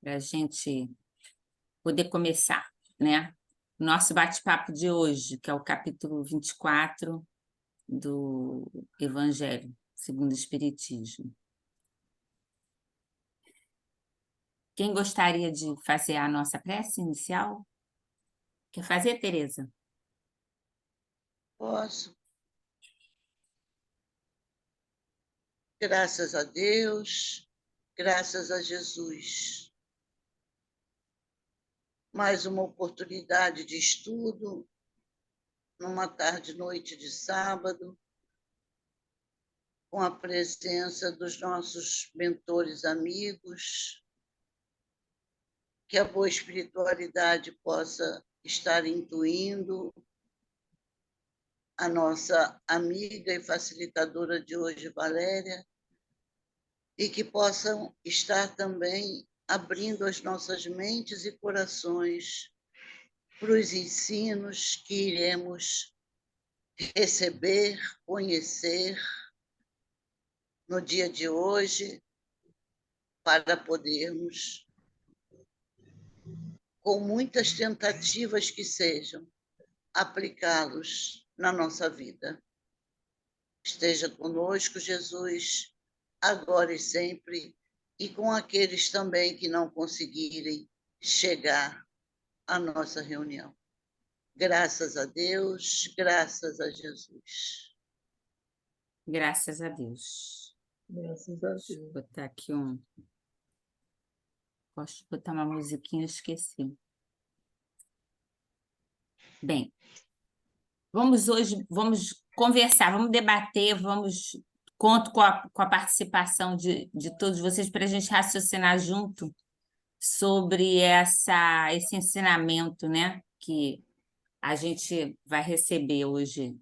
para a gente poder começar, né? Nosso bate-papo de hoje, que é o capítulo 24 do Evangelho segundo o Espiritismo. Quem gostaria de fazer a nossa prece inicial? Quer fazer, Tereza? Posso. Graças a Deus, graças a Jesus. Mais uma oportunidade de estudo, numa tarde e noite de sábado, com a presença dos nossos mentores amigos, que a boa espiritualidade possa estar intuindo a nossa amiga e facilitadora de hoje, Valéria, e que possam estar também abrindo as nossas mentes e corações para os ensinos que iremos receber, conhecer no dia de hoje, para podermos, com muitas tentativas que sejam, aplicá-los na nossa vida. Esteja conosco, Jesus, agora e sempre, e com aqueles também que não conseguirem chegar à nossa reunião. Graças a Deus, graças a Jesus. Graças a Deus. Graças a Deus. Deixa eu botar aqui um... Posso botar uma musiquinha, esqueci. Bem, vamos conversar, vamos debater, conto com a participação de todos vocês para a gente raciocinar junto sobre esse ensinamento, né, que a gente vai receber hoje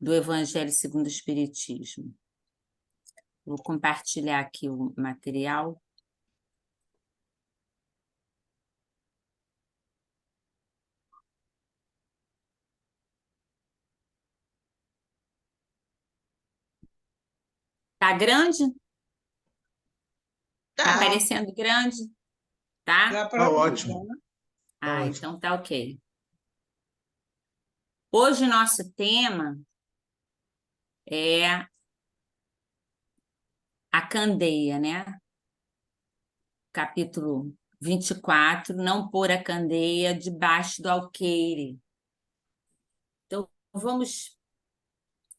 do Evangelho segundo o Espiritismo. Vou compartilhar aqui o material. Tá grande? Tá parecendo grande? Tá? Tá ótimo. Ah, ótimo. então tá ok. Hoje o nosso tema é a candeia, né? Capítulo 24, não pôr a candeia debaixo do alqueire. Então, vamos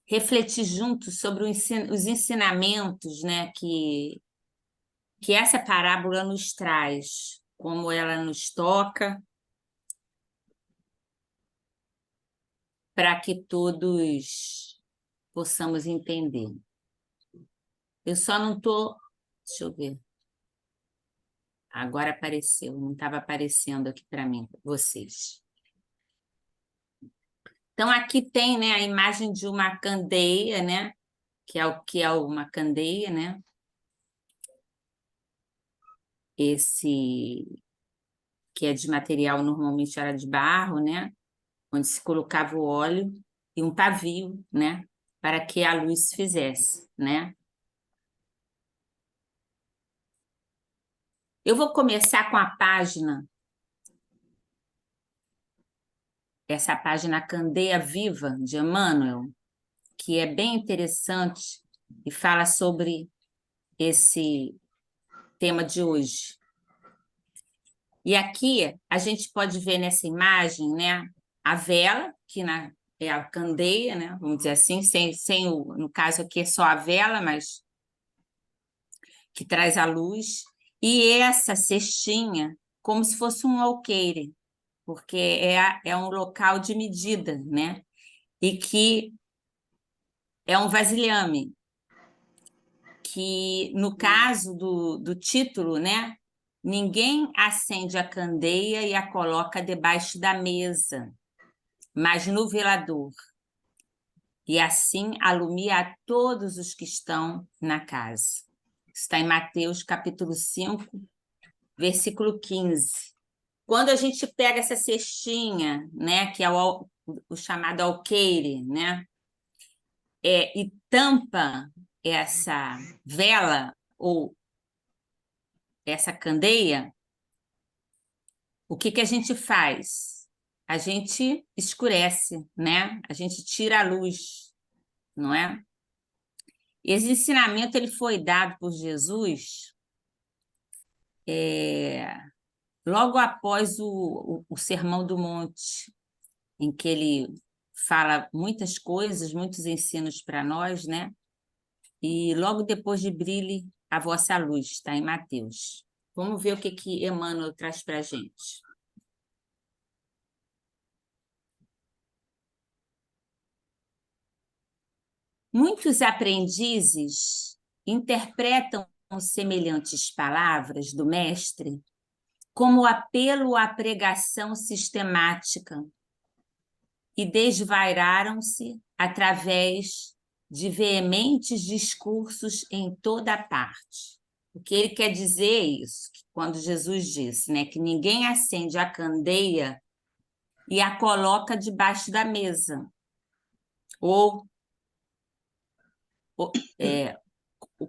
refletir juntos sobre os ensinamentos, né, que essa parábola nos traz, como ela nos toca, para que todos possamos entender. Eu só não estou... Deixa eu ver. Agora apareceu, não estava aparecendo aqui para mim, vocês. Então, aqui tem, né, a imagem de uma candeia, né, que é uma candeia, né? Esse que é de material, normalmente era de barro, né? Onde se colocava o óleo e um pavio, né? Para que a luz fizesse, né? Eu vou começar com a página, essa página Candeia Viva, de Emmanuel, que é bem interessante e fala sobre esse tema de hoje. E aqui a gente pode ver nessa imagem, né, a vela, que é a candeia, né, vamos dizer assim, no caso aqui é só a vela, mas que traz a luz, e essa cestinha como se fosse um alqueire, porque é um local de medida, né, e que é um vasilhame, que no caso do título, né, ninguém acende a candeia e a coloca debaixo da mesa, mas no velador, e assim alumia a todos os que estão na casa. Está em Mateus, capítulo 5, versículo 15. Quando a gente pega essa cestinha, né, que é o chamado alqueire, né, e tampa essa vela ou essa candeia, o que que a gente faz? A gente escurece, né? A gente tira a luz, não é? Esse ensinamento ele foi dado por Jesus logo após o Sermão do Monte, em que ele fala muitas coisas, muitos ensinos para nós, né? E logo depois de brilhe a vossa luz, está em Mateus. Vamos ver o que que Emmanuel traz para a gente. Muitos aprendizes interpretam semelhantes palavras do mestre como apelo à pregação sistemática e desvairaram-se através de veementes discursos em toda parte. O que ele quer dizer é isso, que quando Jesus disse, né, que ninguém acende a candeia e a coloca debaixo da mesa, ou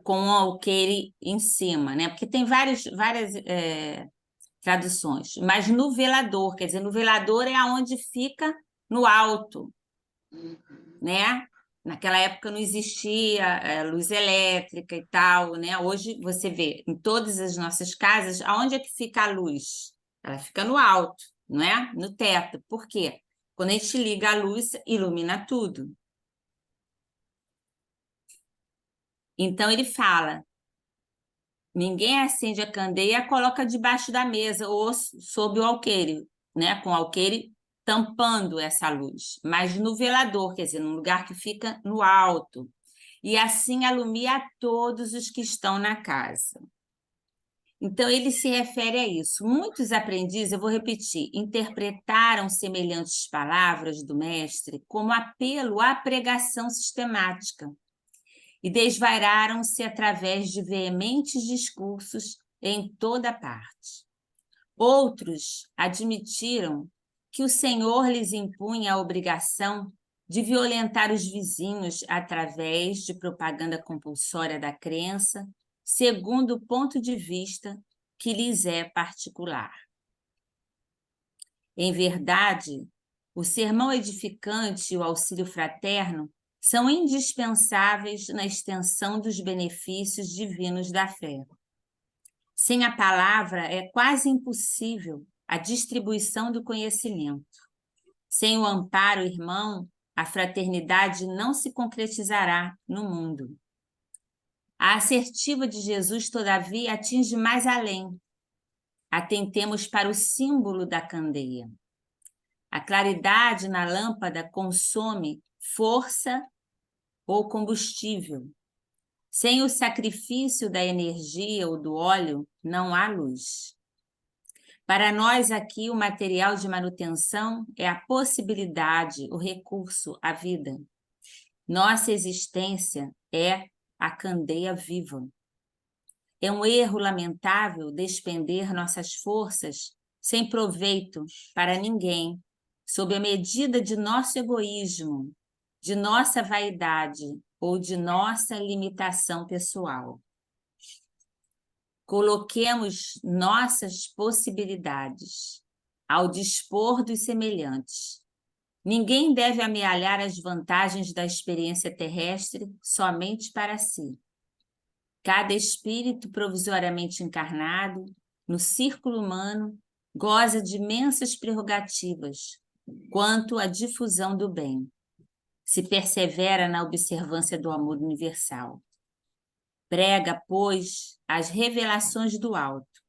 com o alqueire em cima, né? Porque tem várias traduções, mas no velador, quer dizer, no velador é aonde fica no alto, né? Naquela época não existia luz elétrica e tal, né? Hoje você vê em todas as nossas casas, aonde é que fica a luz? Ela fica no alto, não é? No teto. Por quê? Quando a gente liga a luz, ilumina tudo. Então ele fala: ninguém acende a candeia e a coloca debaixo da mesa ou sob o alqueire, né? Com o alqueire tampando essa luz, mas no velador, quer dizer, num lugar que fica no alto. E assim alumia a todos os que estão na casa. Então, ele se refere a isso. Muitos aprendizes, eu vou repetir, interpretaram semelhantes palavras do mestre como apelo à pregação sistemática e desvairaram-se através de veementes discursos em toda parte. Outros admitiram que o Senhor lhes impunha a obrigação de violentar os vizinhos através de propaganda compulsória da crença, segundo o ponto de vista que lhes é particular. Em verdade, o sermão edificante e o auxílio fraterno são indispensáveis na extensão dos benefícios divinos da fé. Sem a palavra, é quase impossível a distribuição do conhecimento. Sem o amparo irmão, a fraternidade não se concretizará no mundo. A assertiva de Jesus, todavia, atinge mais além. Atentemos para o símbolo da candeia. A claridade na lâmpada consome força ou combustível. Sem o sacrifício da energia ou do óleo, não há luz. Para nós aqui, o material de manutenção é a possibilidade, o recurso, a vida. Nossa existência é a candeia viva. É um erro lamentável despender nossas forças sem proveito para ninguém, sob a medida de nosso egoísmo, de nossa vaidade ou de nossa limitação pessoal. Coloquemos nossas possibilidades ao dispor dos semelhantes. Ninguém deve amealhar as vantagens da experiência terrestre somente para si. Cada espírito provisoriamente encarnado, no círculo humano, goza de imensas prerrogativas quanto à difusão do bem. Se persevera na observância do amor universal. Prega, pois, as revelações do alto,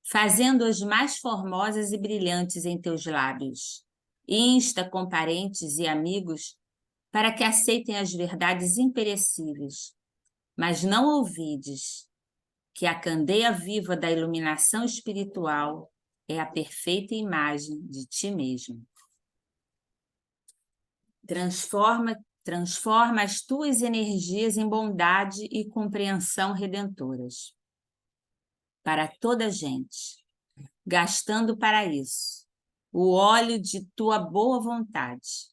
fazendo-as mais formosas e brilhantes em teus lábios. Insta com parentes e amigos para que aceitem as verdades imperecíveis, mas não ouvides que a candeia viva da iluminação espiritual é a perfeita imagem de ti mesmo. Transforma as tuas energias em bondade e compreensão redentoras para toda a gente, gastando para isso o óleo de tua boa vontade,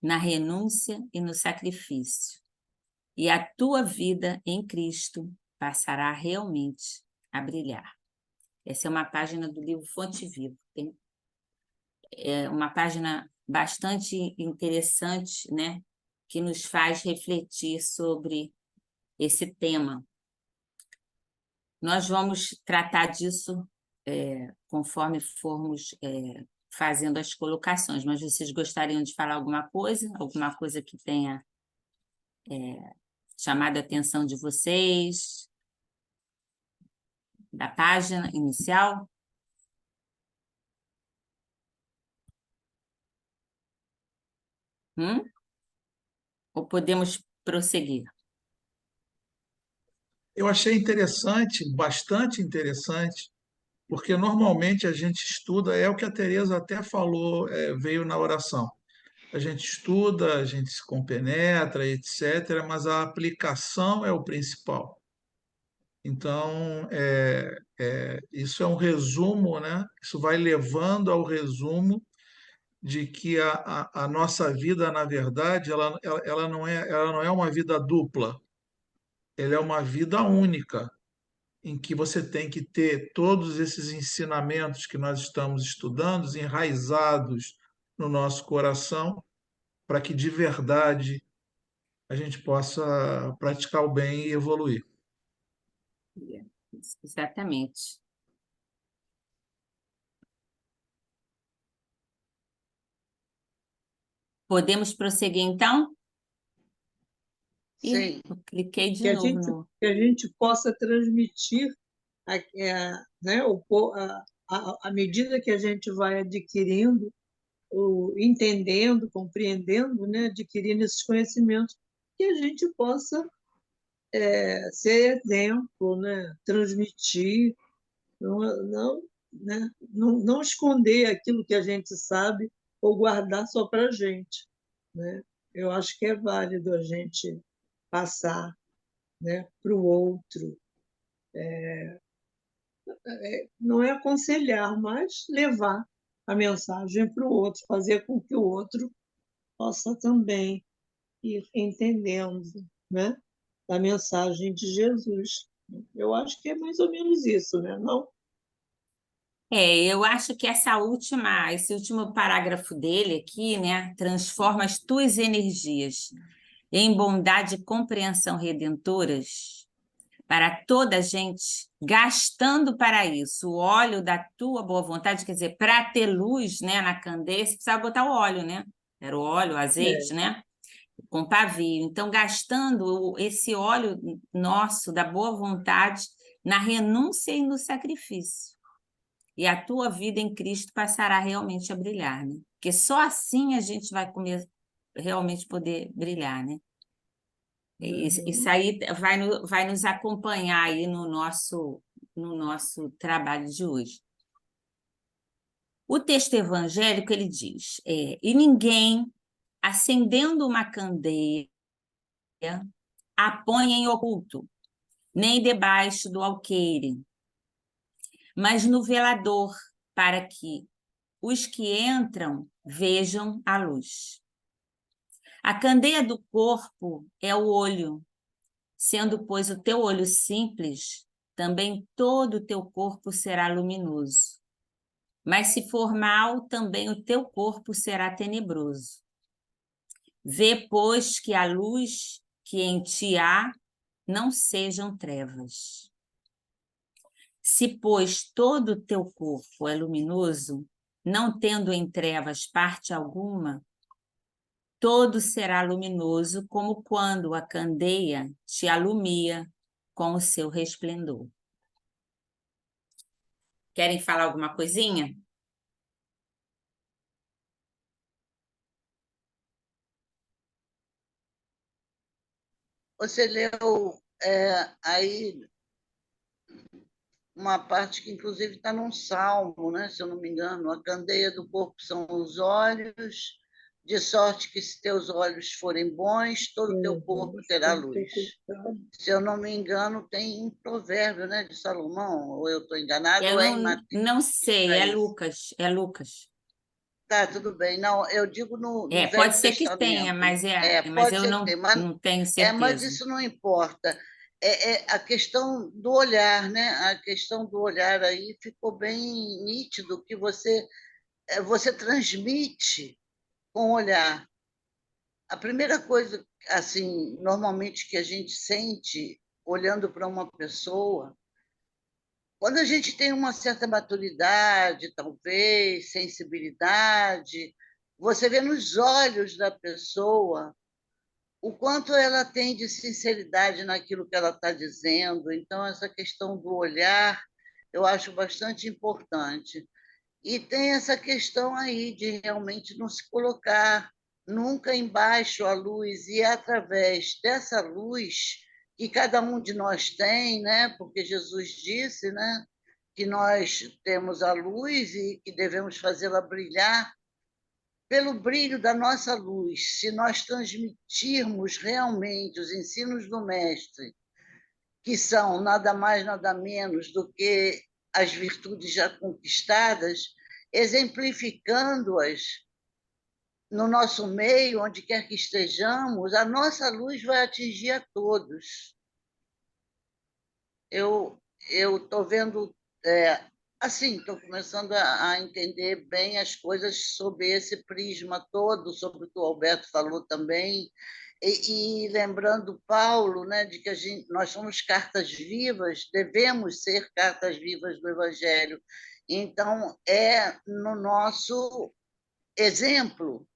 na renúncia e no sacrifício, e a tua vida em Cristo passará realmente a brilhar. Essa é uma página do livro Fonte Viva. É uma página bastante interessante, né? Que nos faz refletir sobre esse tema. Nós vamos tratar disso conforme formos fazendo as colocações, mas vocês gostariam de falar alguma coisa que tenha chamado a atenção de vocês, da página inicial? Ou podemos prosseguir? Eu achei interessante, bastante interessante, porque normalmente a gente estuda, é o que a Teresa até falou, veio na oração. A gente estuda, a gente se compenetra, etc., mas a aplicação é o principal. Então, isso é um resumo, né? Isso vai levando ao resumo de que a nossa vida, na verdade, ela não é uma vida dupla, ela é uma vida única, em que você tem que ter todos esses ensinamentos que nós estamos estudando enraizados no nosso coração, para que de verdade a gente possa praticar o bem e evoluir. Exatamente. Podemos prosseguir, então? Sim. Eu cliquei de Que novo a gente possa transmitir né, à medida que a gente vai adquirindo, entendendo, compreendendo, né, adquirindo esses conhecimentos, que a gente possa ser exemplo, né, transmitir, não esconder aquilo que a gente sabe ou guardar só para a gente, né? Eu acho que é válido a gente passar, né, para o outro. Não é aconselhar, mas levar a mensagem para o outro, fazer com que o outro possa também ir entendendo, né, a mensagem de Jesus. Eu acho que é mais ou menos isso, né? Não? Eu acho que esse último parágrafo dele aqui, né, transforma as tuas energias em bondade e compreensão redentoras para toda a gente, gastando para isso o óleo da tua boa vontade, quer dizer, para ter luz, né, na candeia, você precisava botar o óleo, né? Era o óleo, o azeite, né? Com pavio. Então, gastando esse óleo nosso da boa vontade na renúncia e no sacrifício. E a tua vida em Cristo passará realmente a brilhar, né? Porque só assim a gente vai realmente poder brilhar, né? Isso aí vai nos acompanhar aí no nosso trabalho de hoje. O texto evangélico, ele diz, e ninguém, acendendo uma candeia, a põe em oculto, nem debaixo do alqueire, mas no velador, para que os que entram vejam a luz. A candeia do corpo é o olho, sendo, pois, o teu olho simples, também todo o teu corpo será luminoso. Mas se for mal, também o teu corpo será tenebroso. Vê, pois, que a luz que em ti há não sejam trevas. Se, pois, todo o teu corpo é luminoso, não tendo em trevas parte alguma, todo será luminoso, como quando a candeia te alumia com o seu resplendor. Querem falar alguma coisinha? Você leu aí uma parte que, inclusive, está num salmo, né? Se eu não me engano, a candeia do corpo são os olhos, de sorte que se teus olhos forem bons, todo o teu corpo terá luz. Se eu não me engano, tem um provérbio, né, de Salomão, ou eu estou enganado, Eu ou é em Mateus? não sei, é Lucas. Tá, tudo bem. Não, eu digo no Pode Velho ser que tenha, Testamento. mas Pode eu ser que tenha, mas não tenho certeza. isso não importa. a questão do olhar, né? A questão do olhar aí ficou bem nítido que você transmite com o olhar. A primeira coisa, assim, normalmente que a gente sente olhando para uma pessoa, quando a gente tem uma certa maturidade, talvez, sensibilidade, você vê nos olhos da pessoa o quanto ela tem de sinceridade naquilo que ela está dizendo. Então, essa questão do olhar eu acho bastante importante. E tem essa questão aí de realmente não se colocar nunca embaixo a luz, e é através dessa luz que cada um de nós tem, né? Porque Jesus disse, né, que nós temos a luz e que devemos fazê-la brilhar pelo brilho da nossa luz. Se nós transmitirmos realmente os ensinos do Mestre, que são nada mais, nada menos do que as virtudes já conquistadas, exemplificando-as no nosso meio, onde quer que estejamos, a nossa luz vai atingir a todos. Eu estou vendo, assim, estou começando a entender bem as coisas sob esse prisma todo, sobre o que o Alberto falou também, e lembrando Paulo, né, de que nós somos cartas vivas, devemos ser cartas vivas do Evangelho. Então, é no nosso exemplo,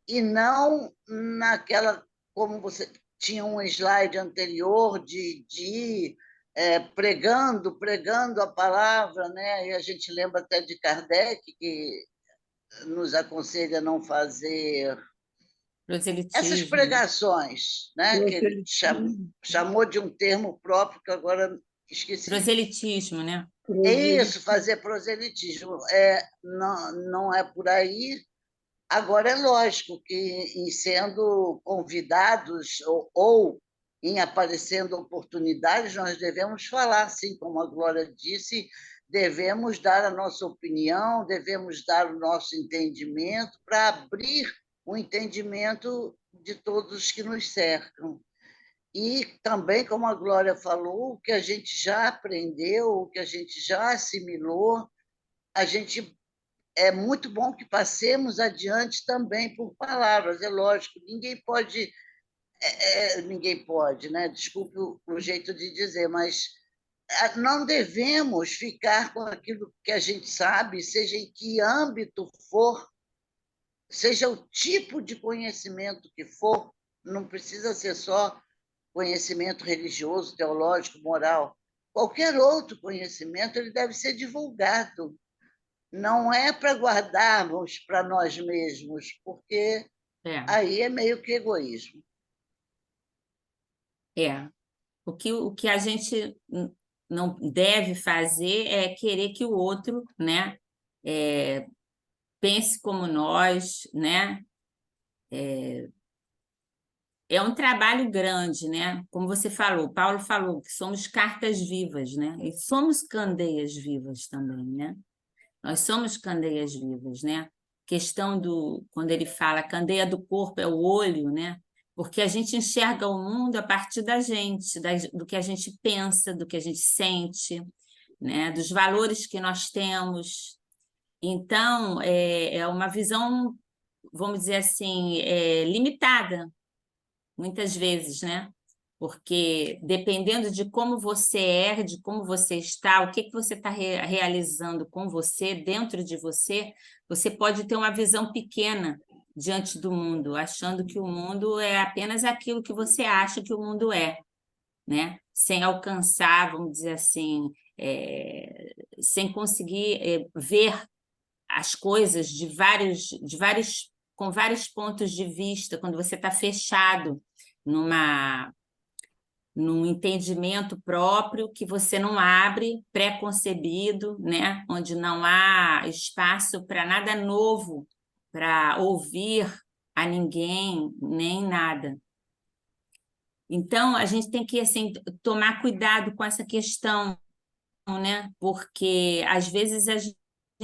e não naquela, como você tinha um slide anterior de pregando a palavra, né? E a gente lembra até de Kardec, que nos aconselha a não fazer essas Proselitismo. pregações, né? Que ele chamou de um termo próprio que agora esqueci. Proselitismo, né? É isso, fazer proselitismo. Não é por aí. Agora, é lógico que, em sendo convidados ou em aparecendo oportunidades, nós devemos falar, assim como a Glória disse, devemos dar a nossa opinião, devemos dar o nosso entendimento para abrir o entendimento de todos que nos cercam. E também, como a Glória falou, o que a gente já aprendeu, o que a gente já assimilou, a gente é muito bom que passemos adiante também por palavras, é lógico, ninguém pode, né? Desculpe o jeito de dizer, mas não devemos ficar com aquilo que a gente sabe, seja em que âmbito for, seja o tipo de conhecimento que for, não precisa ser só conhecimento religioso, teológico, moral. Qualquer outro conhecimento ele deve ser divulgado. Não é para guardarmos para nós mesmos, porque aí é meio que egoísmo. O que a gente não deve fazer é querer que o outro, né, pense como nós, né? É um trabalho grande, né? Como você falou, Paulo falou que somos cartas vivas, né? E somos candeias vivas também, né? Nós somos candeias vivas, né? Questão quando ele fala, a candeia do corpo é o olho, né? Porque a gente enxerga o mundo a partir da gente, do que a gente pensa, do que a gente sente, né? Dos valores que nós temos. Então, é uma visão, vamos dizer assim, limitada, muitas vezes, né? Porque dependendo de como você é, de como você está, o que você está realizando com você, dentro de você, você pode ter uma visão pequena diante do mundo, achando que o mundo é apenas aquilo que você acha que o mundo é, né? Sem alcançar, vamos dizer assim, sem conseguir ver as coisas com vários pontos de vista, quando você está fechado num entendimento próprio que você não abre, pré-concebido, né? Onde não há espaço para nada novo, para ouvir a ninguém, nem nada. Então, a gente tem que assim, tomar cuidado com essa questão, né? Porque, às vezes, a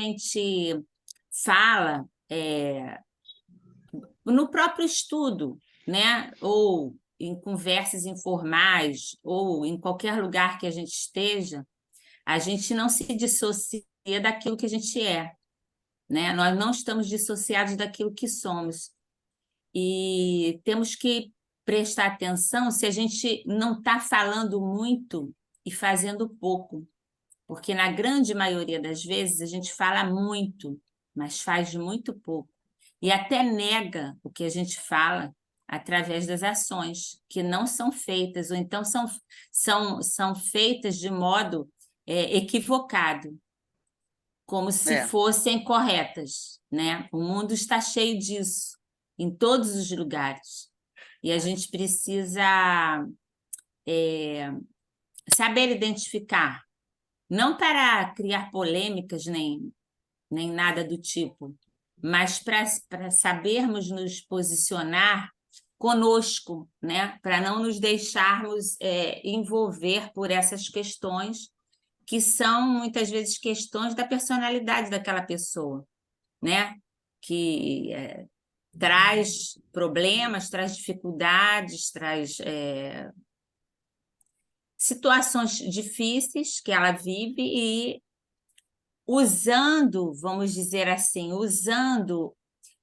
gente fala no próprio estudo, né? Ou em conversas informais ou em qualquer lugar que a gente esteja, a gente não se dissocia daquilo que a gente é, né? Nós não estamos dissociados daquilo que somos. E temos que prestar atenção se a gente não está falando muito e fazendo pouco, porque na grande maioria das vezes a gente fala muito, mas faz muito pouco. E até nega o que a gente fala através das ações, que não são feitas, ou então são feitas de modo equivocado, como se fossem corretas, né? O mundo está cheio disso, em todos os lugares. E a gente precisa saber identificar, não para criar polêmicas nem nada do tipo, mas para sabermos nos posicionar conosco, né? Para não nos deixarmos envolver por essas questões que são, muitas vezes, questões da personalidade daquela pessoa, né? Que traz problemas, traz dificuldades, traz situações difíceis que ela vive e usando, vamos dizer assim, usando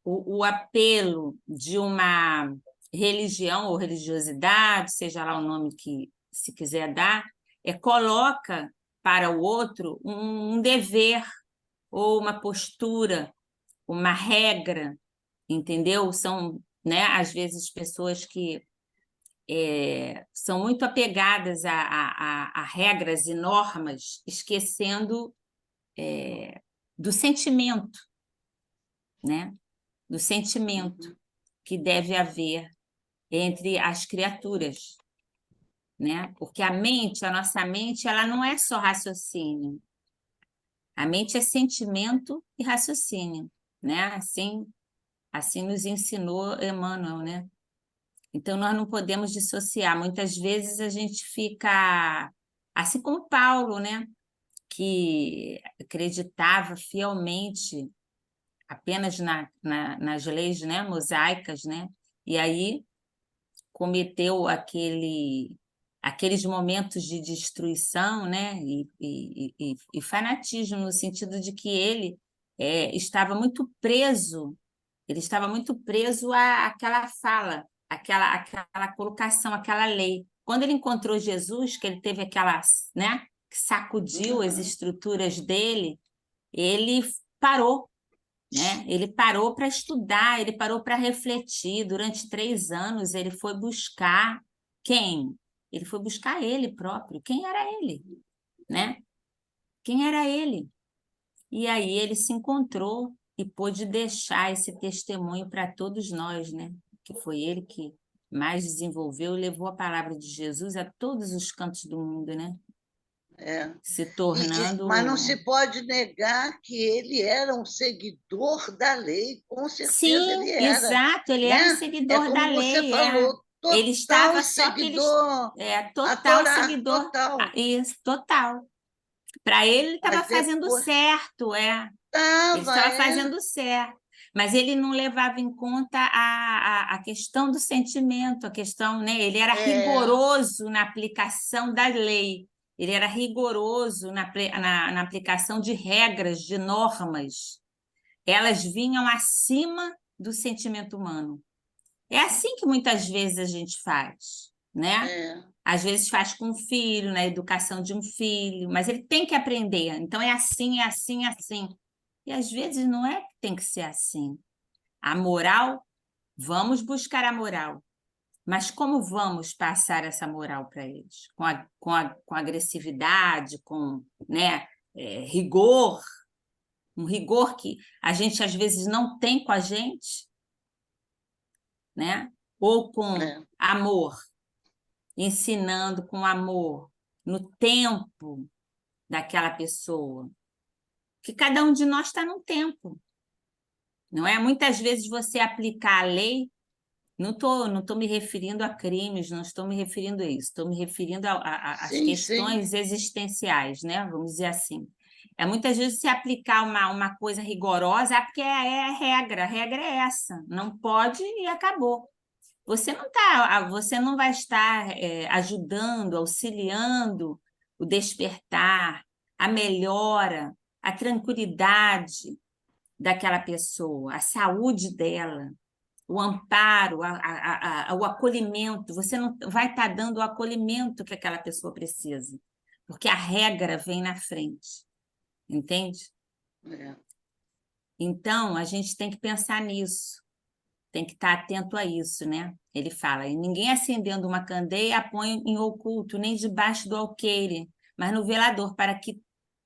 o apelo de uma religião ou religiosidade, seja lá o nome que se quiser dar, coloca para o outro um dever ou uma postura, uma regra, entendeu? São, né, às vezes, pessoas que são muito apegadas a regras e normas, esquecendo do sentimento, né? Do sentimento que deve haver entre as criaturas, né? Porque a nossa mente, ela não é só raciocínio. A mente é sentimento e raciocínio, né? Assim nos ensinou Emmanuel, né? Então, nós não podemos dissociar. Muitas vezes a gente fica, assim como Paulo, né? Que acreditava fielmente apenas nas leis, né? Mosaicas, né? E aí cometeu aqueles momentos de destruição, né? E fanatismo, no sentido de que ele estava muito preso, àquela fala, aquela colocação, aquela lei. Quando ele encontrou Jesus, que ele teve aquela, né? Que sacudiu as estruturas dele, ele parou, né? Ele parou para estudar, ele parou para refletir. Durante 3 anos, ele foi buscar quem? Ele foi buscar ele próprio. Quem era ele? Né? Quem era ele? E aí ele se encontrou e pôde deixar esse testemunho para todos nós, né? Que foi ele que mais desenvolveu e levou a palavra de Jesus a todos os cantos do mundo, né? Se tornando... Mas não se pode negar que ele era um seguidor da lei, com certeza. Sim, ele era. exato, ele era um seguidor da lei. Você falou, total ele estava seguidor, total seguidor. total. Isso, total. Para ele estava fazendo certo, ele estava fazendo certo. Mas ele não levava em conta a questão do sentimento, a questão, né? Ele era rigoroso na aplicação da lei. Ele era rigoroso na aplicação de regras, de normas. Elas vinham acima do sentimento humano. É assim que muitas vezes a gente faz, né? Às vezes faz com um filho, na educação de um filho, mas ele tem que aprender. Então é assim, é assim, é assim. E às vezes não é que tem que ser assim. A moral, vamos buscar a moral. Mas como vamos passar essa moral para eles? Com agressividade, com, né, rigor, um rigor que a gente às vezes não tem com a gente, né? Ou com amor, ensinando com amor no tempo daquela pessoa. Que cada um de nós está num tempo, não é? Muitas vezes você aplicar a lei, não tô me referindo a crimes, não estou me referindo a isso, estou me referindo às questões existenciais, né? Vamos dizer assim. Muitas vezes se aplicar uma coisa rigorosa, porque a regra é essa, não pode e acabou. você não vai estar ajudando, auxiliando o despertar, a melhora, a tranquilidade daquela pessoa, a saúde dela, o amparo, o acolhimento. Você não vai estar dando o acolhimento que aquela pessoa precisa, porque a regra vem na frente, entende? É. Então, a gente tem que pensar nisso, tem que estar atento a isso, né? Ele fala, e ninguém acendendo uma candeia a põe em oculto, nem debaixo do alqueire, mas no velador, para que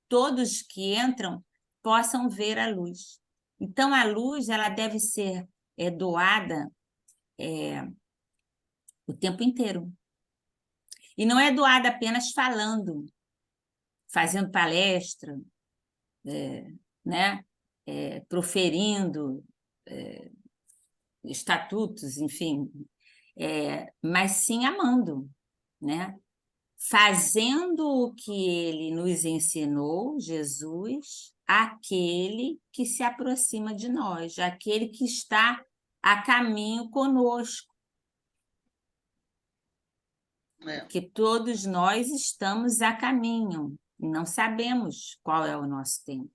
todos que entram possam ver a luz. Então, a luz ela deve ser doada o tempo inteiro. E não é doada apenas falando, fazendo palestra, né? Proferindo estatutos, enfim, mas sim amando, né? Fazendo o que ele nos ensinou, Jesus, aquele que se aproxima de nós, aquele que está a caminho conosco, porque todos nós estamos a caminho, e não sabemos qual é o nosso tempo.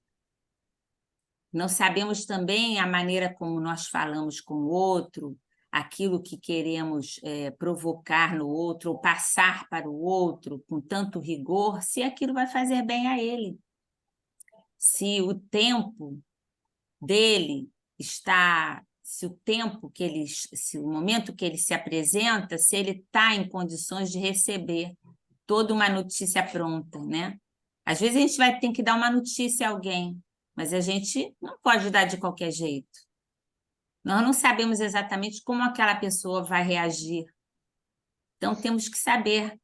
Não sabemos também a maneira como nós falamos com o outro, aquilo que queremos provocar no outro, ou passar para o outro com tanto rigor, se aquilo vai fazer bem a ele. Se o tempo dele está, se o momento que ele se apresenta, se ele está em condições de receber toda uma notícia pronta, né? Às vezes a gente ter que dar uma notícia a alguém, mas a gente não pode dar de qualquer jeito. Nós não sabemos exatamente como aquela pessoa vai reagir. Então, temos que saber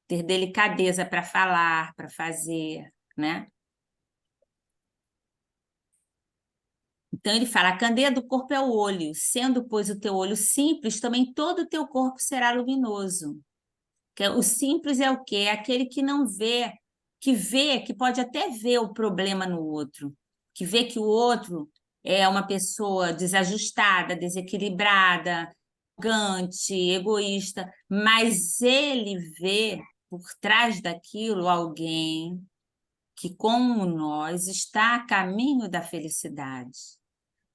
ter delicadeza para falar, para fazer, né? Então, ele fala, a candeia do corpo é o olho, sendo, pois, o teu olho simples, também todo o teu corpo será luminoso. O simples é o quê? É aquele que não vê, que pode até ver o problema no outro, que vê que o outro é uma pessoa desajustada, desequilibrada, arrogante, egoísta, mas ele vê por trás daquilo alguém que, como nós, está a caminho da felicidade,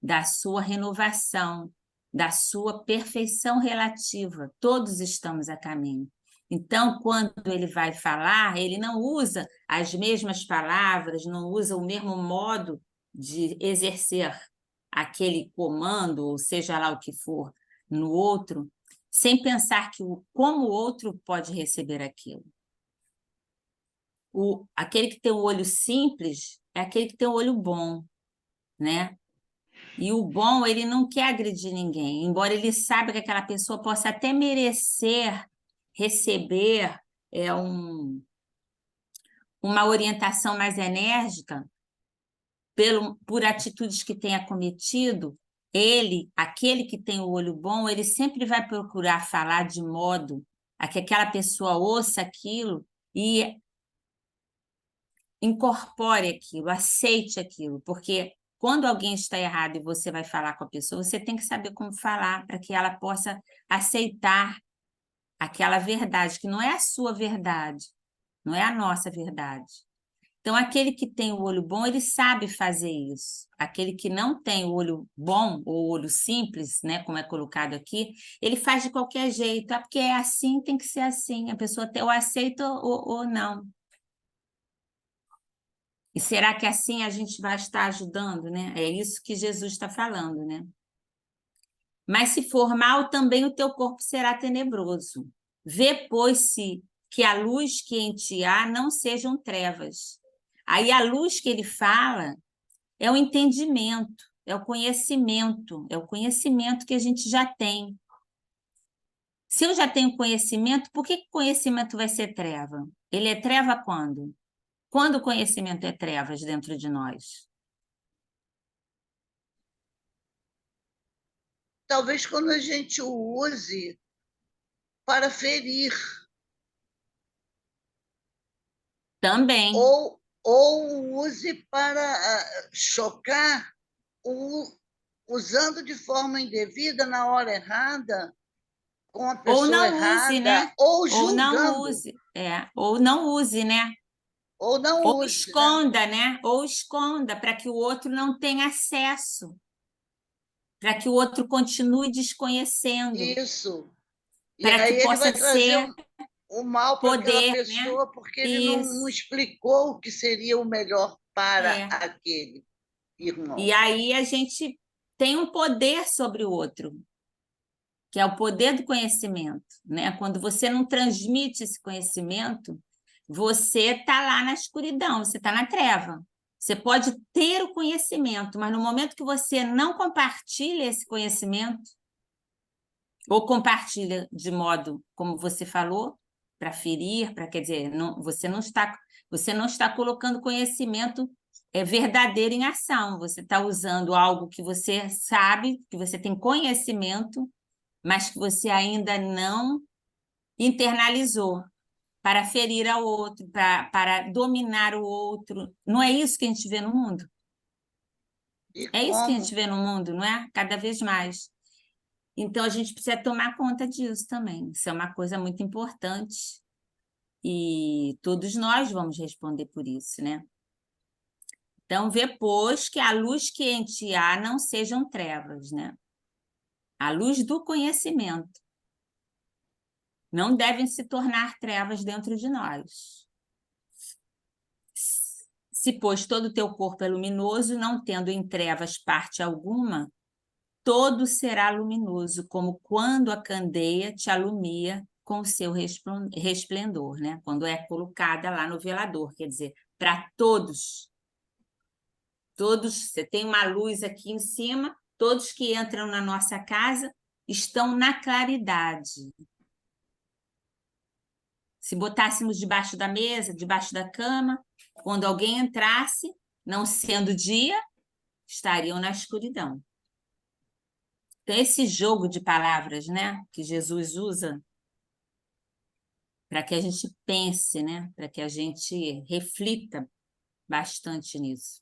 da sua renovação, da sua perfeição relativa. Todos estamos a caminho. Então, quando ele vai falar, ele não usa as mesmas palavras, não usa o mesmo modo de exercer aquele comando, ou seja lá o que for, no outro, sem pensar como o outro pode receber aquilo. Aquele que tem o olho simples é aquele que tem o olho bom, né? E o bom, ele não quer agredir ninguém, embora ele saiba que aquela pessoa possa até merecer receber uma orientação mais enérgica por atitudes que tenha cometido. Aquele que tem o olho bom, ele sempre vai procurar falar de modo a que aquela pessoa ouça aquilo e incorpore aquilo, aceite aquilo, porque quando alguém está errado e você vai falar com a pessoa, você tem que saber como falar para que ela possa aceitar aquela verdade, que não é a sua verdade, não é a nossa verdade. Então, aquele que tem o olho bom, ele sabe fazer isso. Aquele que não tem o olho bom, ou o olho simples, né, como é colocado aqui, ele faz de qualquer jeito, porque é assim, tem que ser assim, a pessoa ou aceita ou não. E será que assim a gente vai estar ajudando, né? É isso que Jesus está falando, né? Mas se for mal, também o teu corpo será tenebroso. Vê, pois, se que a luz que em ti há não sejam trevas. Aí a luz que ele fala é o entendimento, é o conhecimento que a gente já tem. Se eu já tenho conhecimento, por que conhecimento vai ser treva? Ele é treva quando? Quando o conhecimento é trevas dentro de nós? Talvez quando a gente o use para ferir. Também. Ou use para chocar, usando de forma indevida, na hora errada, com a Ou pessoa não use, né? errada, ou Ou não julgando, use, ou não use, né? ou não Ou use, né? esconda, né? Ou esconda, para que o outro não tenha acesso, para que o outro continue desconhecendo, Isso. E para que aí ele possa vai trazer ser o mal para aquela poder, né? pessoa, porque ele não Isso, explicou o que seria o melhor para é. aquele E irmão. aí a gente tem um poder sobre o outro, que é o poder do conhecimento, né? Quando você não transmite esse conhecimento, você está lá na escuridão, você está na treva. Você pode ter o conhecimento, mas no momento que você não compartilha esse conhecimento, ou compartilha de modo, como você falou, para ferir, para quer dizer, não, você não está colocando conhecimento verdadeiro em ação. Você está usando algo que você sabe, que você tem conhecimento, mas que você ainda não internalizou para ferir ao outro, para dominar o outro. Não é isso que a gente vê no mundo? E É isso que a gente como? vê no mundo, não é? Cada vez mais. Então, a gente precisa tomar conta disso também. Isso é uma coisa muito importante e todos nós vamos responder por isso, né? Então, vê, pois, que a luz que em ti há não sejam trevas, né? A luz do conhecimento não devem se tornar trevas dentro de nós. Se, pois, todo o teu corpo é luminoso, não tendo em trevas parte alguma, todo será luminoso, como quando a candeia te alumia com o seu resplendor, né? Quando é colocada lá no velador, quer dizer, para todos. Todos, você tem uma luz aqui em cima, todos que entram na nossa casa estão na claridade. Se botássemos debaixo da mesa, debaixo da cama, quando alguém entrasse, não sendo dia, estariam na escuridão. Então, esse jogo de palavras, né, que Jesus usa para que a gente pense, né, para que a gente reflita bastante nisso.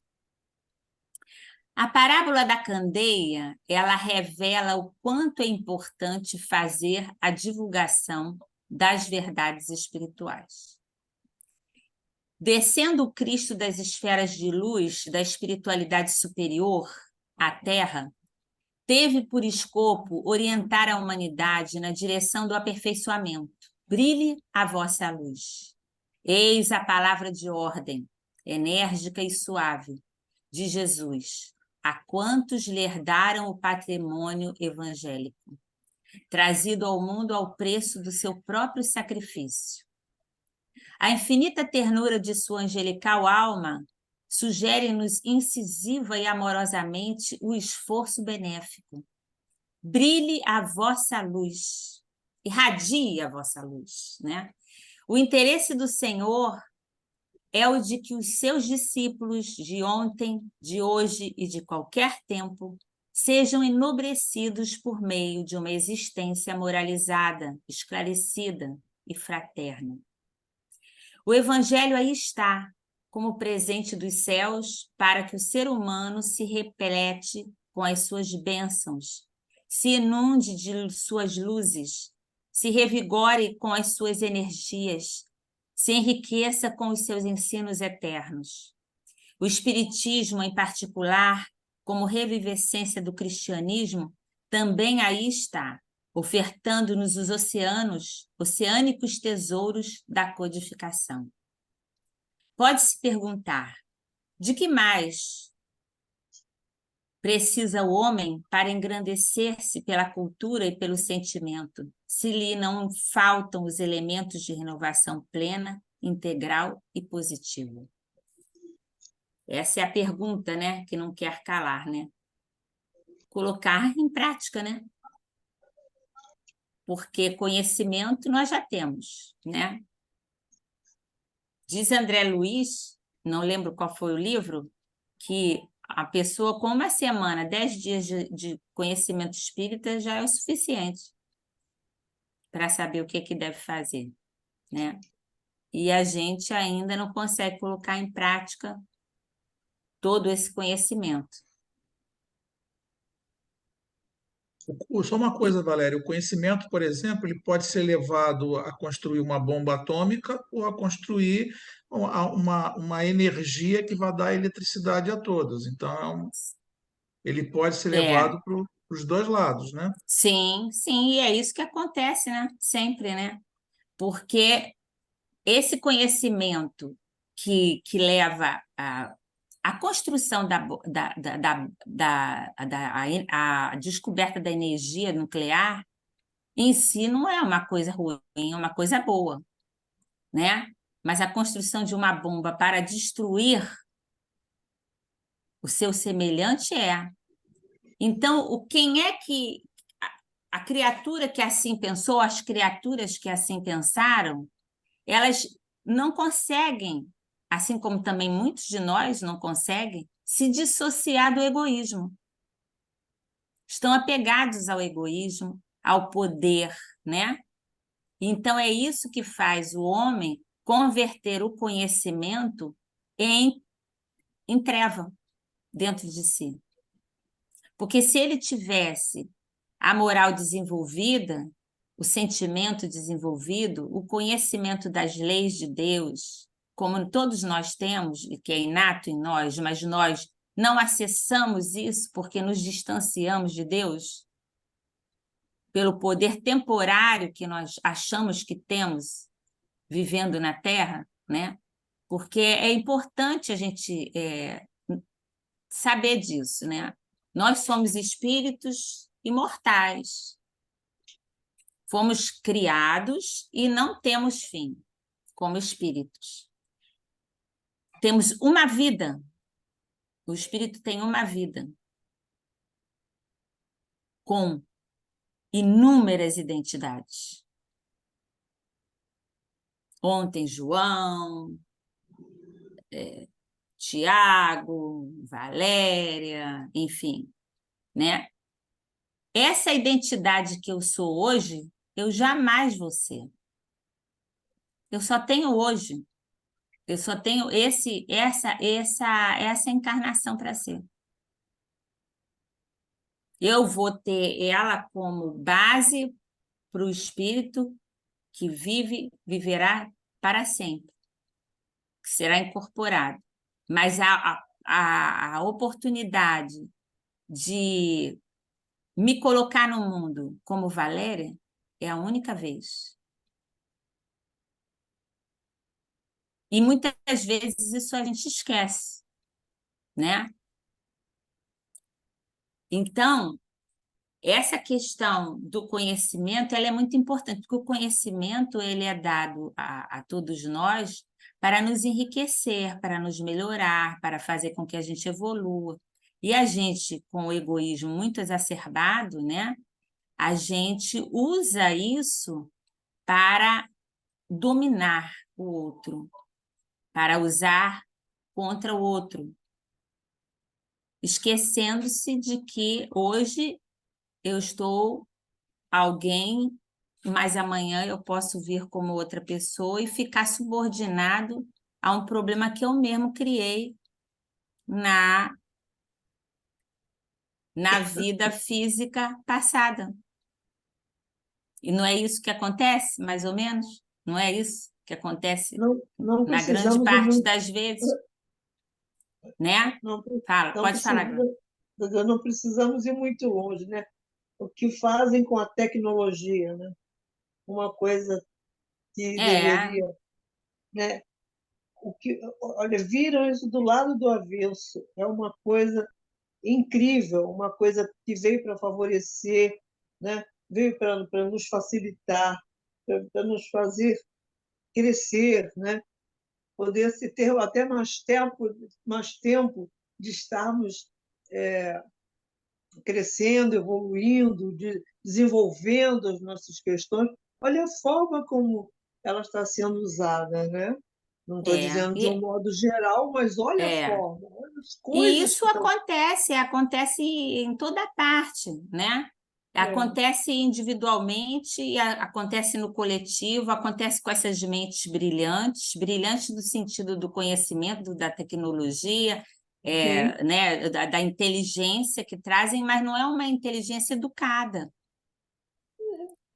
A parábola da candeia, ela revela o quanto é importante fazer a divulgação das verdades espirituais. Descendo o Cristo das esferas de luz da espiritualidade superior à Terra, teve por escopo orientar a humanidade na direção do aperfeiçoamento. Brilhe a vossa luz. Eis a palavra de ordem, enérgica e suave, de Jesus, a quantos lhe herdaram o patrimônio evangélico, trazido ao mundo ao preço do seu próprio sacrifício. A infinita ternura de sua angelical alma sugere-nos incisiva e amorosamente o esforço benéfico. Brilhe a vossa luz, irradie a vossa luz, né? O interesse do Senhor é o de que os seus discípulos de ontem, de hoje e de qualquer tempo sejam enobrecidos por meio de uma existência moralizada, esclarecida e fraterna. O Evangelho aí está, como presente dos céus, para que o ser humano se replete com as suas bênçãos, se inunde de suas luzes, se revigore com as suas energias, se enriqueça com os seus ensinos eternos. O Espiritismo, em particular, como revivescência do cristianismo, também aí está, ofertando-nos os oceânicos tesouros da codificação. Pode-se perguntar, de que mais precisa o homem para engrandecer-se pela cultura e pelo sentimento, se lhe não faltam os elementos de renovação plena, integral e positiva? Essa é a pergunta, né, que não quer calar, né? Colocar em prática, né? Porque conhecimento nós já temos, né? Diz André Luiz, não lembro qual foi o livro, que a pessoa com uma semana, 10 dias de conhecimento espírita já é o suficiente para saber o que deve fazer, né? E a gente ainda não consegue colocar em prática todo esse conhecimento. Só uma coisa, Valéria, o conhecimento, por exemplo, ele pode ser levado a construir uma bomba atômica ou a construir uma energia que vai dar eletricidade a todos. Então, ele pode ser É, levado para os dois lados, né? sim, sim, e é isso que acontece, né? Sempre, né? Porque esse conhecimento que leva a construção a descoberta da energia nuclear em si não é uma coisa ruim, é uma coisa boa, né? Mas a construção de uma bomba para destruir o seu semelhante é. Então, quem é que a criatura que assim pensou, as criaturas que assim pensaram, elas não conseguem, assim como também muitos de nós não conseguem, se dissociar do egoísmo. Estão apegados ao egoísmo, ao poder, né? Então é isso que faz o homem converter o conhecimento em treva dentro de si. Porque se ele tivesse a moral desenvolvida, o sentimento desenvolvido, o conhecimento das leis de Deus, como todos nós temos, e que é inato em nós, mas nós não acessamos isso porque nos distanciamos de Deus, pelo poder temporário que nós achamos que temos vivendo na Terra, né? Porque é importante a gente saber disso, né? Nós somos espíritos imortais. Fomos criados e não temos fim, como espíritos. Temos uma vida. O espírito tem uma vida com inúmeras identidades. Ontem, João, Tiago, Valéria, enfim, né? Essa identidade que eu sou hoje, eu jamais vou ser. Eu só tenho hoje. Eu só tenho essa encarnação para ser. Eu vou ter ela como base para o espírito que viverá para sempre, que será incorporado. Mas a oportunidade de me colocar no mundo como Valéria é a única vez. E muitas vezes isso a gente esquece, né? Então, essa questão do conhecimento, ela é muito importante, porque o conhecimento ele é dado a todos nós para nos enriquecer, para nos melhorar, para fazer com que a gente evolua. E a gente, com o egoísmo muito exacerbado, né? A gente usa isso para dominar o outro, para usar contra o outro, esquecendo-se de que hoje eu estou alguém, mas amanhã eu posso vir como outra pessoa e ficar subordinado a um problema que eu mesmo criei na vida física passada. E não é isso que acontece, mais ou menos? Não é isso que acontece Não na grande precisamos de parte muito. das vezes, né? Não, Fala, não pode falar, Glória. não precisamos ir muito longe, né? O que fazem com a tecnologia, né? Uma coisa que É, deveria, né? Olha, viram isso do lado do avesso. É uma coisa incrível, uma coisa que veio para favorecer, né? Veio para nos facilitar, para nos fazer crescer, né? Poder se ter até mais tempo de estarmos crescendo, evoluindo, desenvolvendo as nossas questões. Olha a forma como ela está sendo usada, né? Não estou é, dizendo de um e, modo geral, mas olha a é. forma, olha as E coisas isso que estão. acontece em toda parte, né? É, Acontece individualmente, acontece no coletivo, acontece com essas mentes brilhantes, brilhantes no sentido do conhecimento, da tecnologia, né, da inteligência que trazem, mas não é uma inteligência educada.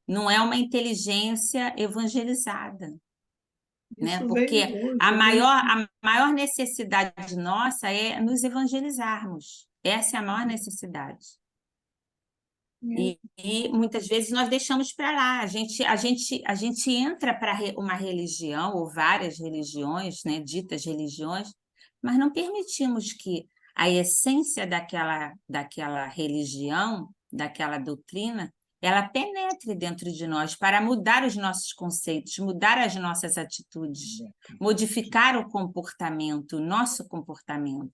Não é uma inteligência evangelizada. Né? Isso Porque veio hoje, a né? maior necessidade nossa é nos evangelizarmos. Essa é a maior necessidade. E muitas vezes nós deixamos para lá. A gente entra para uma religião, ou várias religiões, né, ditas religiões, mas não permitimos que a essência daquela religião, daquela doutrina, ela penetre dentro de nós para mudar os nossos conceitos, mudar as nossas atitudes, modificar o comportamento, o nosso comportamento.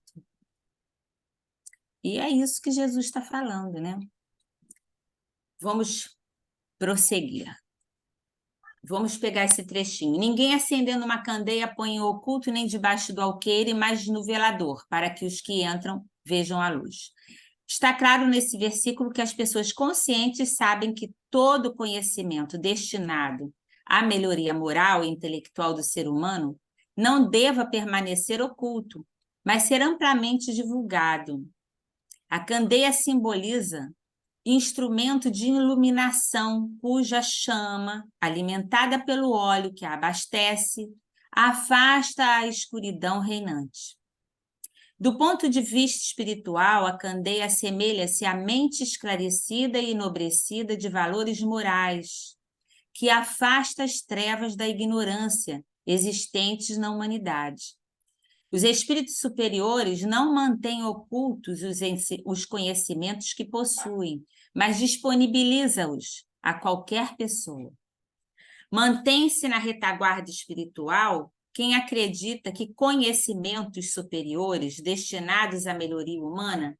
E é isso que Jesus está falando, né? Vamos prosseguir. Vamos pegar esse trechinho. Ninguém acendendo uma candeia põe em oculto nem debaixo do alqueire, mas no velador, para que os que entram vejam a luz. Está claro nesse versículo que as pessoas conscientes sabem que todo conhecimento destinado à melhoria moral e intelectual do ser humano não deva permanecer oculto, mas ser amplamente divulgado. A candeia simboliza instrumento de iluminação cuja chama, alimentada pelo óleo que a abastece, afasta a escuridão reinante. Do ponto de vista espiritual, a candeia assemelha-se à mente esclarecida e enobrecida de valores morais, que afasta as trevas da ignorância existentes na humanidade. Os espíritos superiores não mantêm ocultos os conhecimentos que possuem, mas disponibiliza-os a qualquer pessoa. Mantém-se na retaguarda espiritual quem acredita que conhecimentos superiores destinados à melhoria humana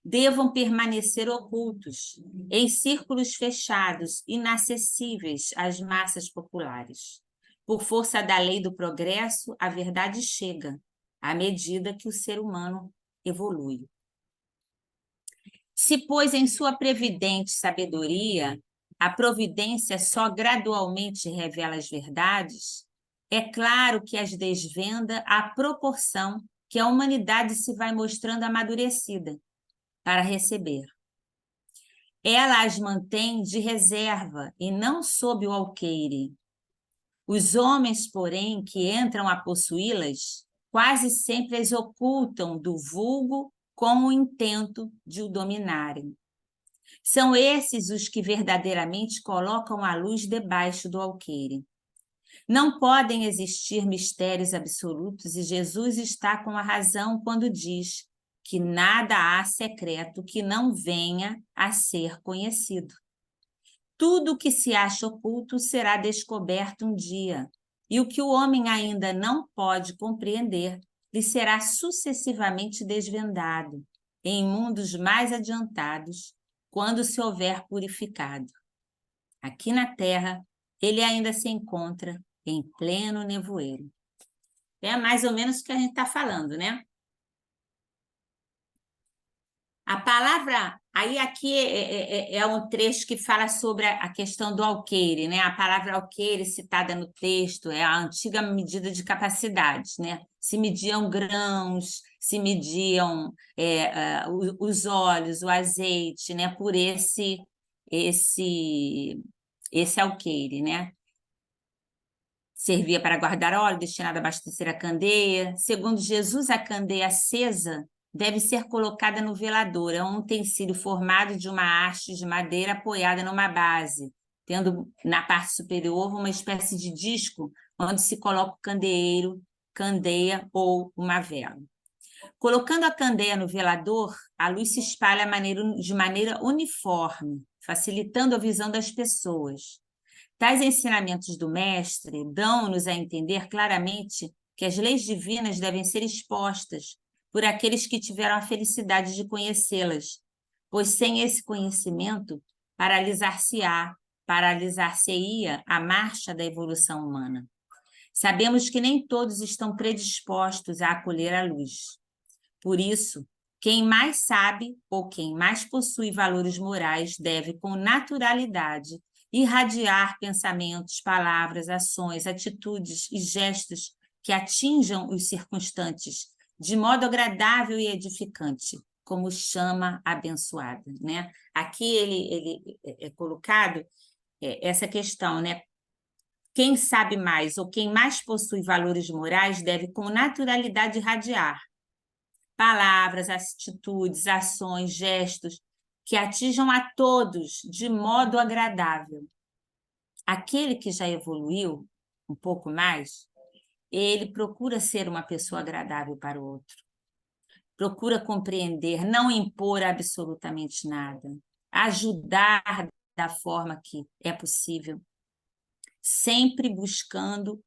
devam permanecer ocultos, em círculos fechados, inacessíveis às massas populares. Por força da lei do progresso, a verdade chega, à medida que o ser humano evolui. Se, pois, em sua previdente sabedoria, a providência só gradualmente revela as verdades, é claro que as desvenda à proporção que a humanidade se vai mostrando amadurecida para receber. Ela as mantém de reserva e não sob o alqueire. Os homens, porém, que entram a possuí-las, quase sempre as ocultam do vulgo com o intento de o dominarem. São esses os que verdadeiramente colocam a luz debaixo do alqueire. Não podem existir mistérios absolutos e Jesus está com a razão quando diz que nada há secreto que não venha a ser conhecido. Tudo o que se acha oculto será descoberto um dia, e o que o homem ainda não pode compreender lhe será sucessivamente desvendado, em mundos mais adiantados, quando se houver purificado. Aqui na Terra, ele ainda se encontra em pleno nevoeiro. É mais ou menos o que a gente está falando, né? A palavra, aí aqui é um trecho que fala sobre a questão do alqueire, né? A palavra alqueire citada no texto é a antiga medida de capacidades, né? Se mediam grãos, se mediam os óleos, o azeite, né? Por esse alqueire, né? Servia para guardar óleo, destinado a abastecer a candeia. Segundo Jesus, a candeia acesa deve ser colocada no velador, é um utensílio formado de uma haste de madeira apoiada numa base, tendo na parte superior uma espécie de disco onde se coloca o candeeiro, candeia ou uma vela. Colocando a candeia no velador, a luz se espalha de maneira uniforme, facilitando a visão das pessoas. Tais ensinamentos do Mestre dão-nos a entender claramente que as leis divinas devem ser expostas por aqueles que tiveram a felicidade de conhecê-las, pois sem esse conhecimento paralisar-se-ia a marcha da evolução humana. Sabemos que nem todos estão predispostos a acolher a luz. Por isso, quem mais sabe ou quem mais possui valores morais deve, com naturalidade, irradiar pensamentos, palavras, ações, atitudes e gestos que atinjam os circunstantes de modo agradável e edificante, como chama abençoada, né? Aqui ele é colocado essa questão, né? Quem sabe mais ou quem mais possui valores morais deve com naturalidade irradiar palavras, atitudes, ações, gestos que atinjam a todos de modo agradável. Aquele que já evoluiu um pouco mais, ele procura ser uma pessoa agradável para o outro. Procura compreender, não impor absolutamente nada. Ajudar da forma que é possível. Sempre buscando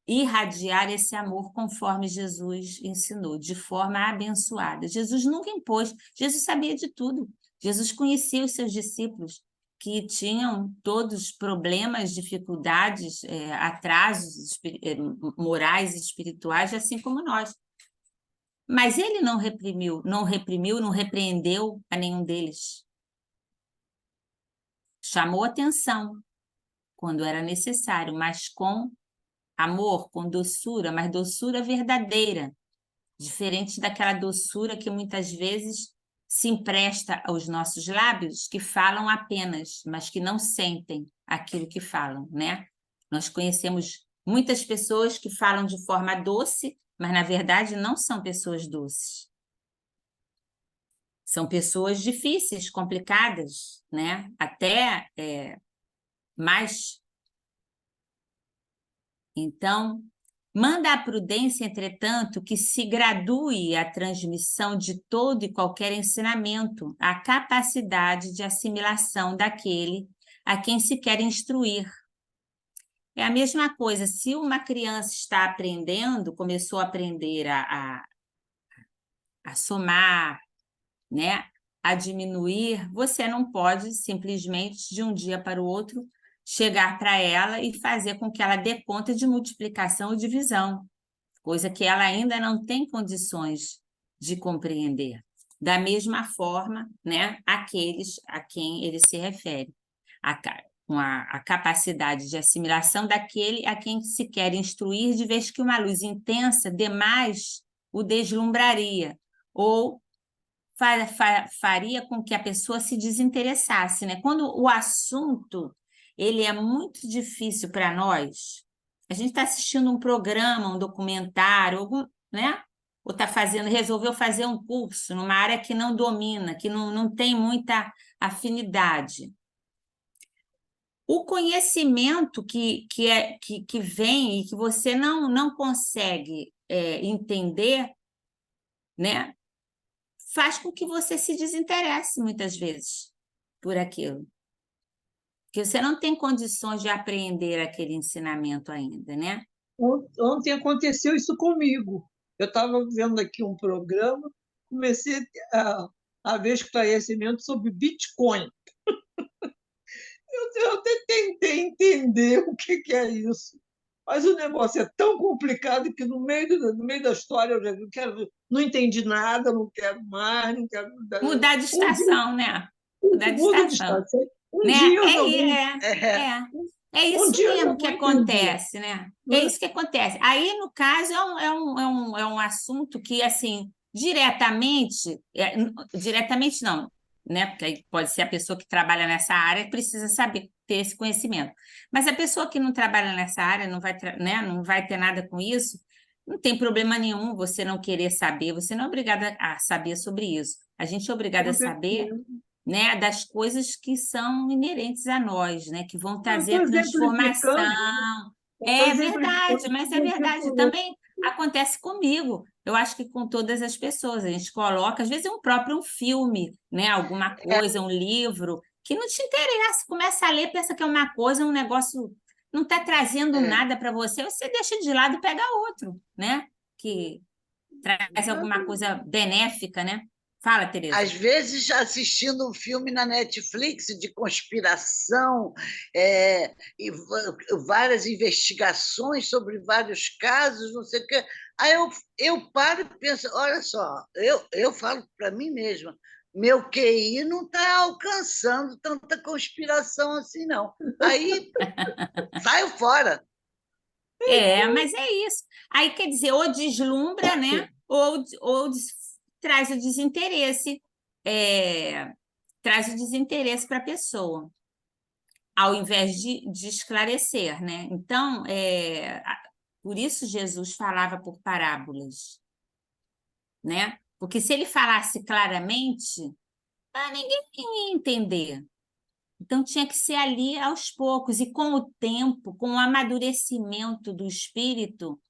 irradiar esse amor conforme Jesus ensinou, de forma abençoada. Jesus nunca impôs, Jesus sabia de tudo. Jesus conhecia os seus discípulos, que tinham todos problemas, dificuldades, atrasos morais e espirituais, assim como nós. Mas ele não reprimiu, não repreendeu a nenhum deles. Chamou atenção quando era necessário, mas com amor, com doçura, mas doçura verdadeira, diferente daquela doçura que muitas vezes se empresta aos nossos lábios, que falam apenas, mas que não sentem aquilo que falam, né? Nós conhecemos muitas pessoas que falam de forma doce, mas na verdade não são pessoas doces. São pessoas difíceis, complicadas, né? Até mais. Então, manda a prudência, entretanto, que se gradue a transmissão de todo e qualquer ensinamento, a capacidade de assimilação daquele a quem se quer instruir. É a mesma coisa, se uma criança está aprendendo, começou a aprender a somar, né, a diminuir, você não pode simplesmente, de um dia para o outro, chegar para ela e fazer com que ela dê conta de multiplicação e divisão, coisa que ela ainda não tem condições de compreender. Da mesma forma, né, aqueles a quem ele se refere, com a capacidade de assimilação daquele a quem se quer instruir, de vez que uma luz intensa demais o deslumbraria, ou faria com que a pessoa se desinteressasse, né? Quando o assunto ele é muito difícil para nós, a gente está assistindo um programa, um documentário, algum, né? Ou resolveu fazer um curso numa área que não domina, que não tem muita afinidade. O conhecimento que vem e que você não consegue entender, né? Faz com que você se desinteresse muitas vezes por aquilo. Porque você não tem condições de aprender aquele ensinamento ainda, né? Ontem aconteceu isso comigo. Eu estava vendo aqui um programa, comecei a ver esclarecimento sobre Bitcoin. Eu até tentei entender o que é isso, mas o negócio é tão complicado que no meio da história eu já não entendi nada, não quero mais, não quero... Mudar de estação, né? Mudar de Muda de estação. estação. Né? Dia eu já vou... É Um isso dia eu já mesmo que vou entender. acontece, né? É isso que acontece. Aí, no caso, é um assunto que, assim, diretamente não, né? Porque aí pode ser a pessoa que trabalha nessa área que precisa saber, ter esse conhecimento. Mas a pessoa que não trabalha nessa área, né? Não vai ter nada com isso, não tem problema nenhum você não querer saber, você não é obrigada a saber sobre isso. A gente é obrigada a saber, né, das coisas que são inerentes a nós, né, que vão trazer a transformação. É verdade, mas é verdade. Também acontece comigo. Eu acho que com todas as pessoas. A gente coloca, às vezes, um filme, né, alguma coisa, um livro, que não te interessa. Começa a ler, pensa que é uma coisa, um negócio não está trazendo nada para você, você deixa de lado e pega outro, né? Que traz alguma coisa benéfica, né? Fala, Tereza. Às vezes, assistindo um filme na Netflix de conspiração, e várias investigações sobre vários casos, não sei o quê. Aí eu paro e penso, olha só, eu falo para mim mesma, meu QI não está alcançando tanta conspiração assim, não. Aí saio fora. Mas é isso. Aí, quer dizer, ou deslumbra, né? Ou traz o desinteresse, traz o desinteresse para a pessoa, ao invés de esclarecer, né? Então, por isso Jesus falava por parábolas, né? Porque se ele falasse claramente, ninguém ia entender. Então, tinha que ser ali aos poucos, e com o tempo, com o amadurecimento do espírito,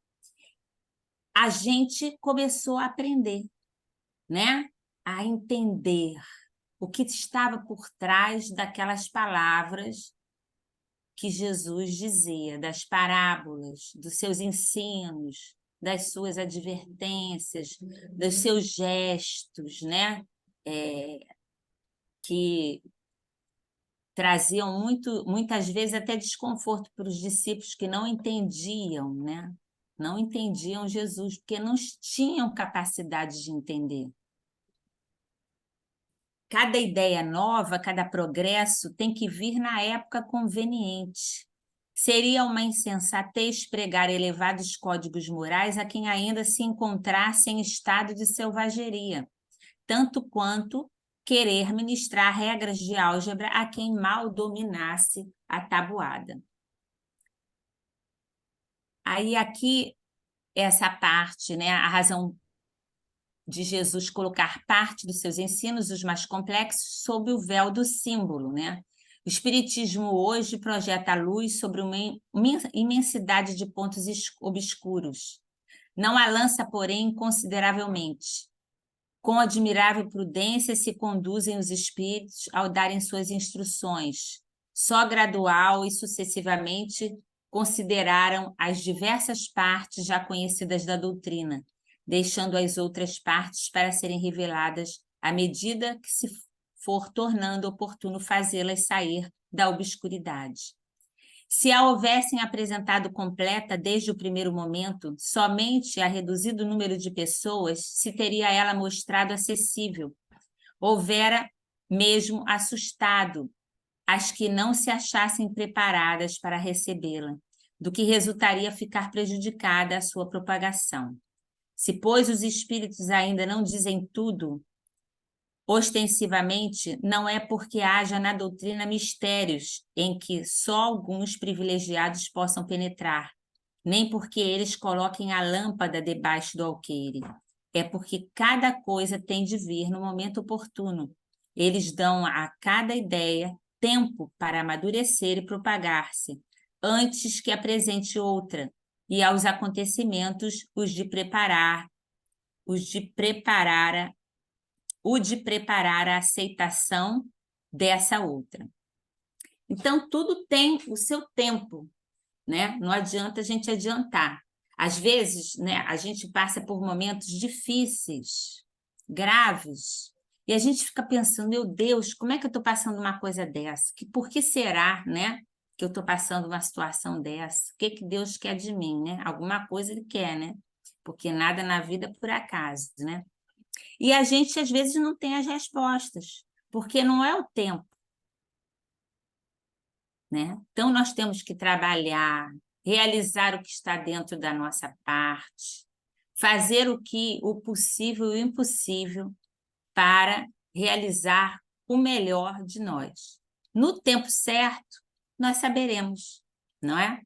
a gente começou a aprender, né? A entender o que estava por trás daquelas palavras que Jesus dizia, das parábolas, dos seus ensinos, das suas advertências, dos seus gestos, né? Que traziam muitas vezes até desconforto para os discípulos que não entendiam, né? Não entendiam Jesus, porque não tinham capacidade de entender. Cada ideia nova, cada progresso tem que vir na época conveniente. Seria uma insensatez pregar elevados códigos morais a quem ainda se encontrasse em estado de selvageria, tanto quanto querer ministrar regras de álgebra a quem mal dominasse a tabuada. Aí aqui, essa parte, né, a razão de Jesus colocar parte dos seus ensinos, os mais complexos, sob o véu do símbolo, né? O Espiritismo hoje projeta a luz sobre uma imensidade de pontos obscuros. Não a lança, porém, consideravelmente. Com admirável prudência se conduzem os espíritos ao darem suas instruções. Só gradual e sucessivamente consideraram as diversas partes já conhecidas da doutrina, deixando as outras partes para serem reveladas à medida que se for tornando oportuno fazê-las sair da obscuridade. Se a houvessem apresentado completa desde o primeiro momento, somente a reduzido número de pessoas se teria ela mostrado acessível. Houvera mesmo assustado as que não se achassem preparadas para recebê-la, do que resultaria ficar prejudicada a sua propagação. Se, pois, os espíritos ainda não dizem tudo, ostensivamente, não é porque haja na doutrina mistérios em que só alguns privilegiados possam penetrar, nem porque eles coloquem a lâmpada debaixo do alqueire. É porque cada coisa tem de vir no momento oportuno. Eles dão a cada ideia tempo para amadurecer e propagar-se, antes que apresente outra, e aos acontecimentos o de preparar a aceitação dessa outra. Então, tudo tem o seu tempo, né? Não adianta a gente adiantar. Às vezes, né, a gente passa por momentos difíceis, graves, e a gente fica pensando, meu Deus, como é que eu estou passando uma coisa dessa? Por que será, né, que eu estou passando uma situação dessa? O que Deus quer de mim, né? Alguma coisa Ele quer, né? Porque nada na vida é por acaso, né? E a gente, às vezes, não tem as respostas, porque não é o tempo, né? Então, nós temos que trabalhar, realizar o que está dentro da nossa parte, fazer o possível e o impossível para realizar o melhor de nós. No tempo certo, nós saberemos, não é?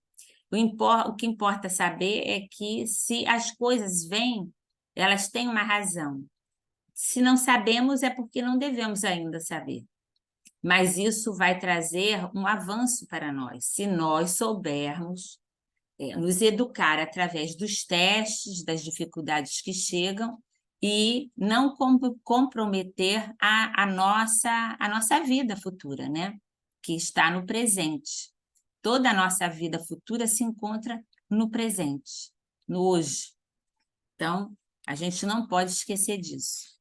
O que importa saber é que, se as coisas vêm, elas têm uma razão. Se não sabemos, é porque não devemos ainda saber. Mas isso vai trazer um avanço para nós, se nós soubermos nos educar através dos testes, das dificuldades que chegam, e não comprometer a nossa vida futura, né? Que está no presente. Toda a nossa vida futura se encontra no presente, no hoje. Então, a gente não pode esquecer disso.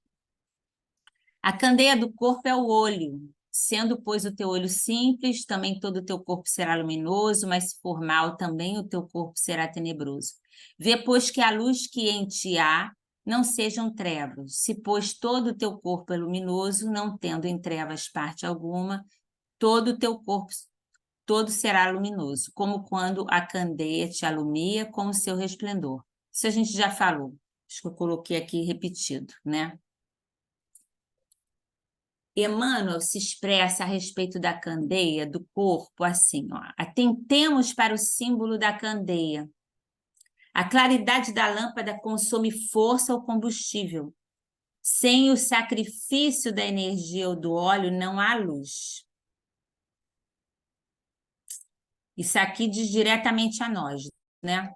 A candeia do corpo é o olho. Sendo, pois, o teu olho simples, também todo o teu corpo será luminoso, mas se for mal, também o teu corpo será tenebroso. Vê, pois, que a luz que em ti há não sejam trevas. Se, pois, todo o teu corpo é luminoso, não tendo em trevas parte alguma, todo o teu corpo todo será luminoso, como quando a candeia te alumia com o seu resplendor. Isso a gente já falou, acho que eu coloquei aqui repetido, né? Emmanuel se expressa a respeito da candeia do corpo assim, ó. Atentemos para o símbolo da candeia. A claridade da lâmpada consome força ou combustível. Sem o sacrifício da energia ou do óleo, não há luz. Isso aqui diz diretamente a nós, né?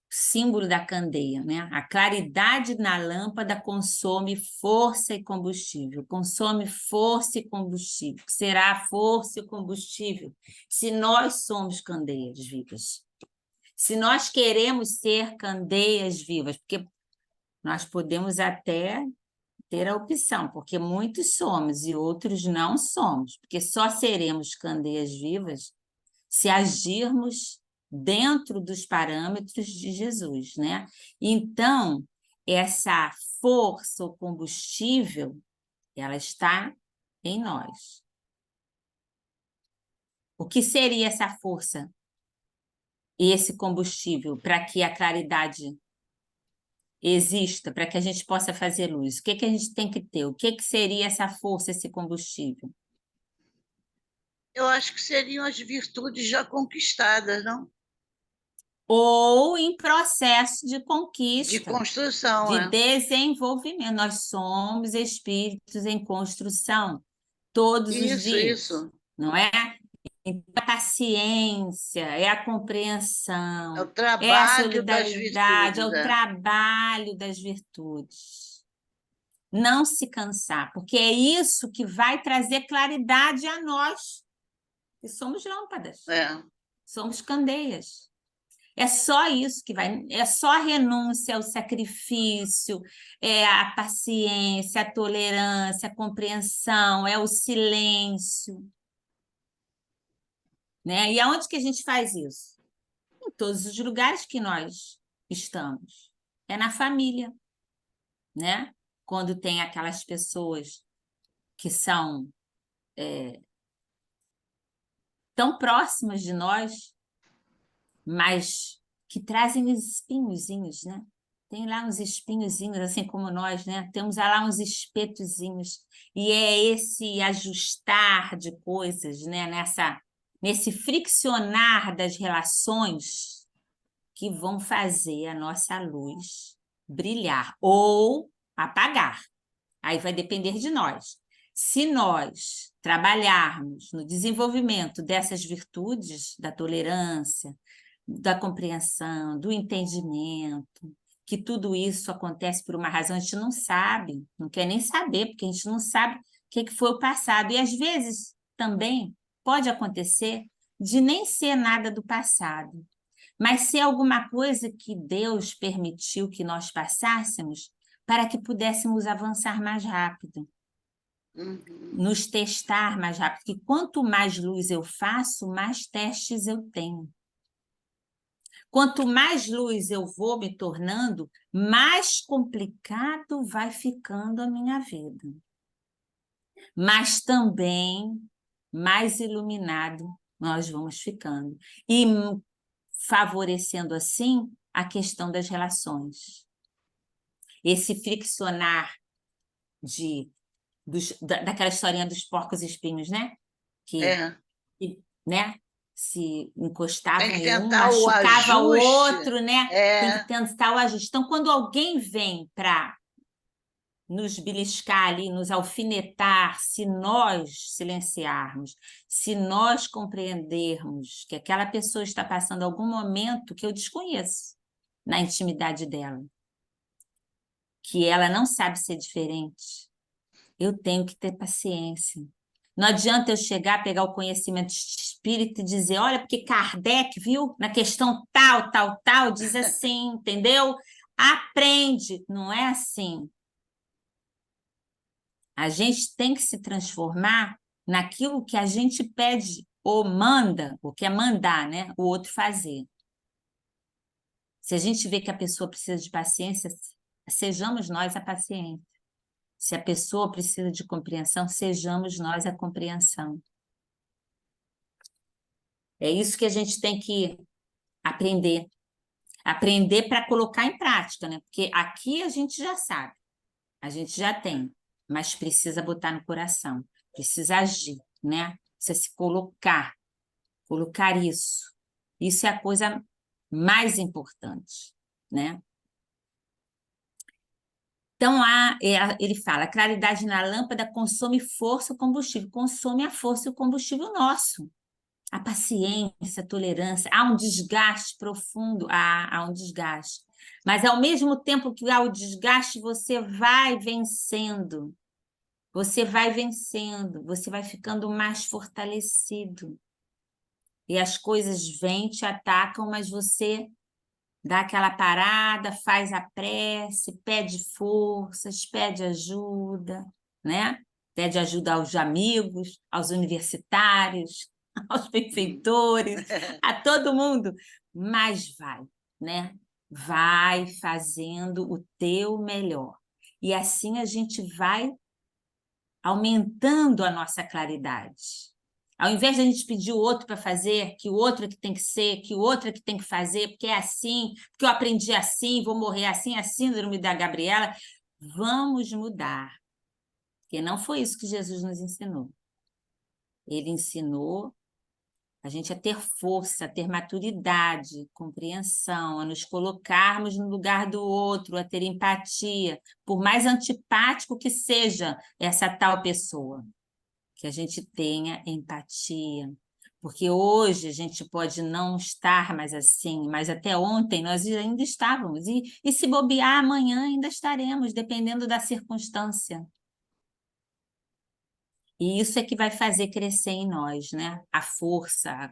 Símbolo da candeia, né? A claridade na lâmpada consome força e combustível. Consome força e combustível. Será força e combustível se nós somos candeias vivas. Se nós queremos ser candeias vivas, porque nós podemos até ter a opção, porque muitos somos e outros não somos, porque só seremos candeias vivas se agirmos dentro dos parâmetros de Jesus, né? Então, essa força ou combustível, ela está em nós. O que seria essa força e esse combustível para que a claridade exista, para que a gente possa fazer luz? O que que a gente tem que ter? O que que seria essa força, esse combustível? Eu acho que seriam as virtudes já conquistadas, não? Ou em processo de De conquista, construção, de é. desenvolvimento. Nós somos espíritos em construção todos os dias, Isso. não é? Então, a paciência, é a É o compreensão, é a trabalho das solidariedade, é virtudes, o é. trabalho das virtudes. Não se cansar, porque é isso que vai trazer claridade a nós, que somos lâmpadas, É. somos candeias. É só isso que vai, é só a renúncia, o sacrifício, é a paciência, a tolerância, a compreensão, é o silêncio, né? E aonde que a gente faz isso? Em todos os lugares que nós estamos. É na família, né? Quando tem aquelas pessoas que são tão próximas de nós, mas que trazem os espinhozinhos, né? Tem lá uns espinhozinhos, assim como nós, né? Temos lá uns espetozinhos. E é esse ajustar de coisas, né? Nesse friccionar das relações que vão fazer a nossa luz brilhar ou apagar. Aí vai depender de nós. Se nós trabalharmos no desenvolvimento dessas virtudes, da tolerância, da compreensão, do entendimento, que tudo isso acontece por uma razão, a gente não sabe, não quer nem saber, porque a gente não sabe o que foi o passado. E às vezes também pode acontecer de nem ser nada do passado, mas ser alguma coisa que Deus permitiu que nós passássemos para que pudéssemos avançar mais rápido, nos testar mais rápido, porque quanto mais luz eu faço, mais testes eu tenho. Quanto mais luz eu vou me tornando, mais complicado vai ficando a minha vida. Mas também mais iluminado nós vamos ficando. E favorecendo assim a questão das relações. Esse friccionar daquela historinha dos porcos espinhos, né? É. Né? Se encostavam Tem que em um, tentar o machucava o ajuste. outro, né? Tem que É. tentar o ajuste. Então, quando alguém vem para nos beliscar ali, nos alfinetar, se nós silenciarmos, se nós compreendermos que aquela pessoa está passando algum momento que eu desconheço na intimidade dela, que ela não sabe ser diferente, eu tenho que ter paciência. Não adianta eu chegar, pegar o conhecimento espírita e dizer, olha, porque Kardec, viu, na questão tal, tal, tal, diz assim, entendeu? Aprende. Não é assim. A gente tem que se transformar naquilo que a gente pede ou manda, ou quer mandar, né? O outro fazer. Se a gente vê que a pessoa precisa de paciência, sejamos nós a paciência. Se a pessoa precisa de compreensão, sejamos nós a compreensão. É isso que a gente tem que aprender. Aprender para colocar em prática, né? Porque aqui a gente já sabe, a gente já tem, mas precisa botar no coração, precisa agir, né? Precisa se colocar isso. Isso é a coisa mais importante, né? Então, ele fala, a claridade na lâmpada consome força e combustível, consome a força e o combustível nosso. A paciência, a tolerância, há um desgaste profundo, há um desgaste. Mas, ao mesmo tempo que há o desgaste, você vai vencendo, você vai ficando mais fortalecido. E as coisas vêm, te atacam, mas você dá aquela parada, faz a prece, pede forças, pede ajuda, né? Pede ajuda aos amigos, aos universitários, aos benfeitores, a todo mundo, mas vai, né? Vai fazendo o teu melhor. E assim a gente vai aumentando a nossa claridade. Ao invés de a gente pedir o outro para fazer, que o outro é que tem que ser, que o outro é que tem que fazer, porque é assim, porque eu aprendi assim, vou morrer assim, a síndrome da Gabriela, vamos mudar. Porque não foi isso que Jesus nos ensinou. Ele ensinou a gente a ter força, a ter maturidade, compreensão, a nos colocarmos no lugar do outro, a ter empatia, por mais antipático que seja essa tal pessoa, que a gente tenha empatia. Porque hoje a gente pode não estar mais assim, mas até ontem nós ainda estávamos. E se bobear, amanhã ainda estaremos, dependendo da circunstância. E isso é que vai fazer crescer em nós, né? A força.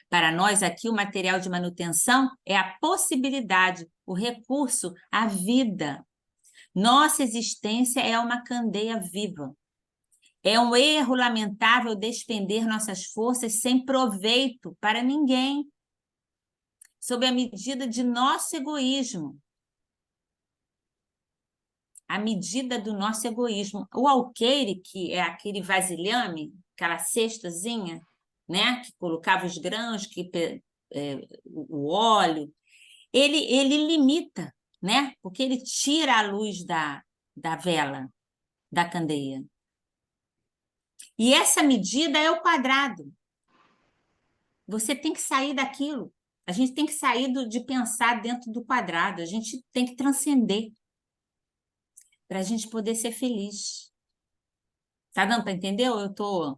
Para nós aqui, o material de manutenção é a possibilidade, o recurso, a vida. Nossa existência é uma candeia viva. É um erro lamentável despender nossas forças sem proveito para ninguém, sob a medida de nosso egoísmo. A medida do nosso egoísmo. O alqueire, que é aquele vasilhame, aquela cestazinha, né, que colocava os grãos, o óleo, ele limita, né, porque ele tira a luz da vela, da candeia. E essa medida é o quadrado. Você tem que sair daquilo. A gente tem que sair de pensar dentro do quadrado. A gente tem que transcender para a gente poder ser feliz. Tá dando para entender? Eu tô.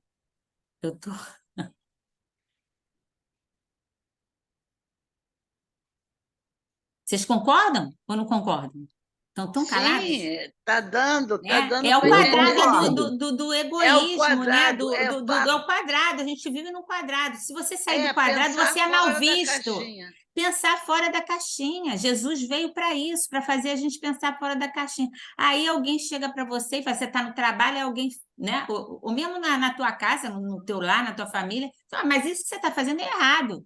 Vocês concordam ou não concordam? Estão tão calados? Sim, está dando É o para Eu entender. quadrado concordo. do É o egoísmo, né? quadrado, é, É o quadrado, a gente vive num quadrado. Se você sair do é quadrado, pensar você é mal fora da visto. caixinha. Pensar fora da caixinha. Jesus veio para isso, para fazer a gente pensar fora da caixinha. Aí alguém chega para você e fala, você está no trabalho, é alguém, né? Ou mesmo na tua casa, no teu lar, na tua família, fala, mas isso que você está fazendo é errado.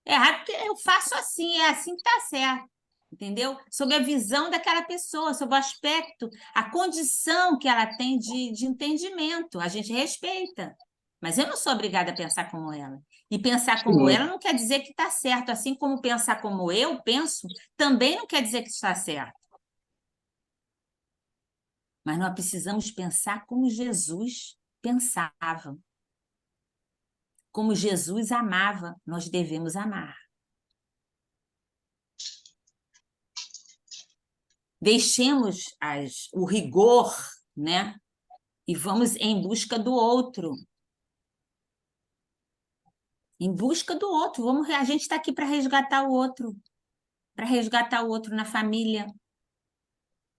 É errado porque eu faço assim, é assim que está certo. Entendeu? Sob a visão daquela pessoa, sob o aspecto, a condição que ela tem de entendimento. A gente respeita. Mas eu não sou obrigada a pensar como ela. E pensar como ela Sim. não quer dizer que está certo. Assim como pensar como eu penso, também não quer dizer que está certo. Mas nós precisamos pensar como Jesus pensava. Como Jesus amava, nós devemos amar. Deixemos o rigor, né? E vamos em busca do outro. Em busca do outro. A gente está aqui para resgatar o outro. Para resgatar o outro na família.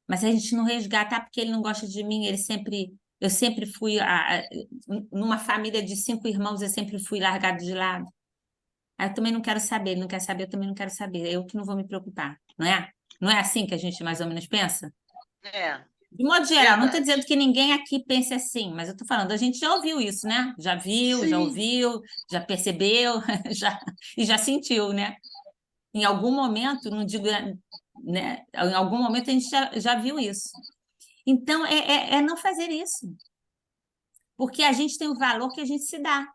Mas a gente não resgata porque ele não gosta de mim. Eu sempre fui... numa família de 5 irmãos, eu sempre fui largado de lado. Aí eu também não quero saber. Ele não quer saber, eu também não quero saber. Eu que não vou me preocupar. Não é? Não é assim que a gente mais ou menos pensa? É, De modo geral, não estou verdade. dizendo que ninguém aqui pense assim, mas eu estou falando, a gente já ouviu isso, né? Já viu, já Sim, ouviu, já percebeu, e já sentiu, né? Em algum momento, não digo, né? Em algum momento a gente já viu isso. Então, é não fazer isso. Porque a gente tem o valor que a gente se dá.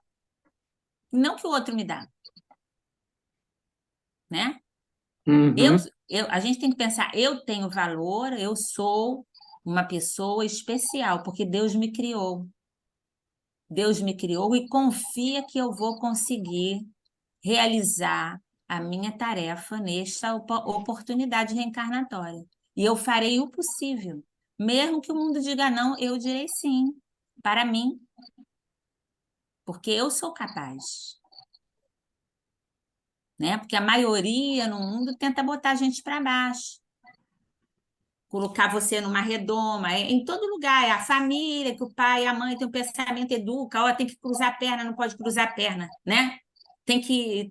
não que o outro me dá, né? Uhum. A gente tem que pensar, eu tenho valor, eu sou uma pessoa especial, porque Deus me criou. Deus me criou e confia que eu vou conseguir realizar a minha tarefa nesta oportunidade reencarnatória. E eu farei o possível. Mesmo que o mundo diga não, eu direi sim, para mim, porque eu sou capaz. Né? Porque a maioria no mundo tenta botar a gente para baixo. Colocar você numa redoma, em todo lugar, é a família, que o pai e a mãe têm um pensamento, educa, ó, tem que cruzar a perna, não pode cruzar a perna, né? Tem que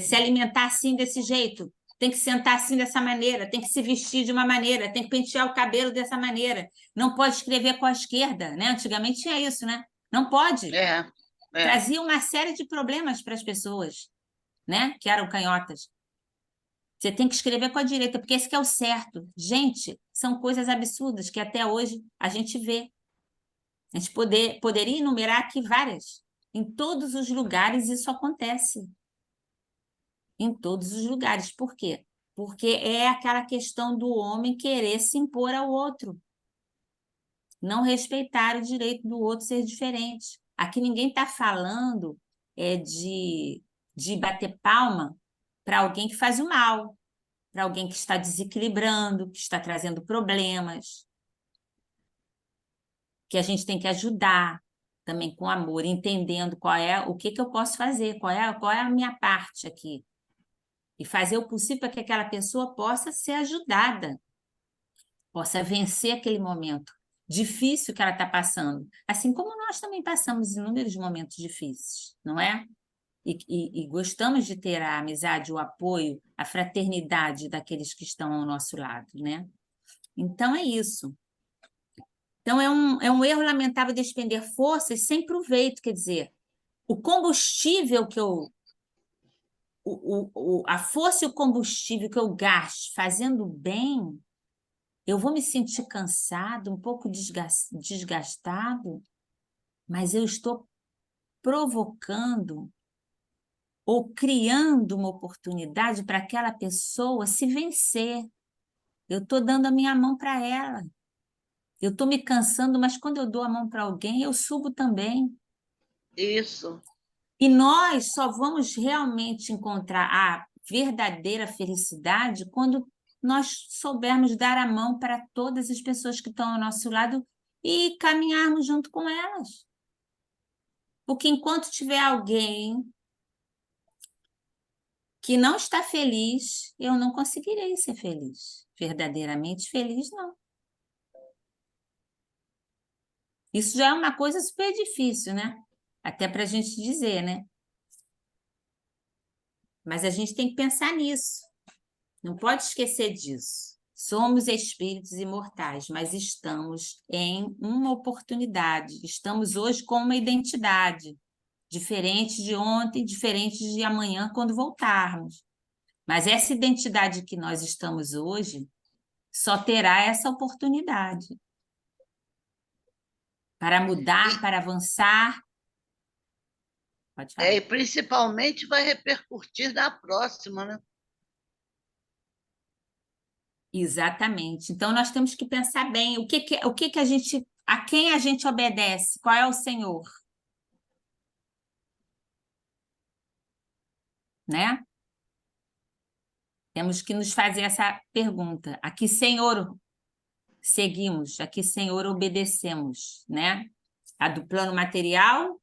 se alimentar assim, desse jeito, tem que sentar assim, dessa maneira, tem que se vestir de uma maneira, tem que pentear o cabelo dessa maneira, não pode escrever com a esquerda, né? Antigamente tinha isso, né? Não pode. Trazia uma série de problemas para as pessoas, né? Que eram canhotas. Você tem que escrever com a direita, porque esse que é o certo. Gente, são coisas absurdas que até hoje a gente vê. A gente poderia enumerar aqui várias. Em todos os lugares isso acontece. Em todos os lugares. Por quê? Porque é aquela questão do homem querer se impor ao outro. Não respeitar o direito do outro ser diferente. Aqui ninguém está falando de bater palma para alguém que faz o mal, para alguém que está desequilibrando, que está trazendo problemas, que a gente tem que ajudar também com amor, entendendo o que eu posso fazer, qual é a minha parte aqui. E fazer o possível para que aquela pessoa possa ser ajudada, possa vencer aquele momento difícil que ela está passando. Assim como nós também passamos inúmeros momentos difíceis, não é? E gostamos de ter a amizade, o apoio, a fraternidade daqueles que estão ao nosso lado, né? Então, é isso. Então, é um erro lamentável despender forças sem proveito, quer dizer, o combustível que eu... a força e o combustível que eu gasto fazendo bem, eu vou me sentir cansado, um pouco desgastado, mas eu estou provocando ou criando uma oportunidade para aquela pessoa se vencer. Eu estou dando a minha mão para ela. Eu estou me cansando, mas quando eu dou a mão para alguém, eu subo também. Isso. E nós só vamos realmente encontrar a verdadeira felicidade quando nós soubermos dar a mão para todas as pessoas que estão ao nosso lado e caminharmos junto com elas. Porque enquanto tiver alguém que não está feliz, eu não conseguirei ser feliz. Verdadeiramente feliz, não. Isso já é uma coisa super difícil, né? Até para a gente dizer, né? Mas a gente tem que pensar nisso. Não pode esquecer disso. Somos espíritos imortais, mas estamos em uma oportunidade. Estamos hoje com uma identidade diferente de ontem, diferente de amanhã, quando voltarmos. Mas essa identidade que nós estamos hoje só terá essa oportunidade para mudar, para avançar. Pode falar. E principalmente vai repercutir na próxima, né? Exatamente. Então, nós temos que pensar bem a quem a gente obedece? Qual é o Senhor? Né? Temos que nos fazer essa pergunta. A que Senhor seguimos? A que Senhor obedecemos? Né? A do plano material?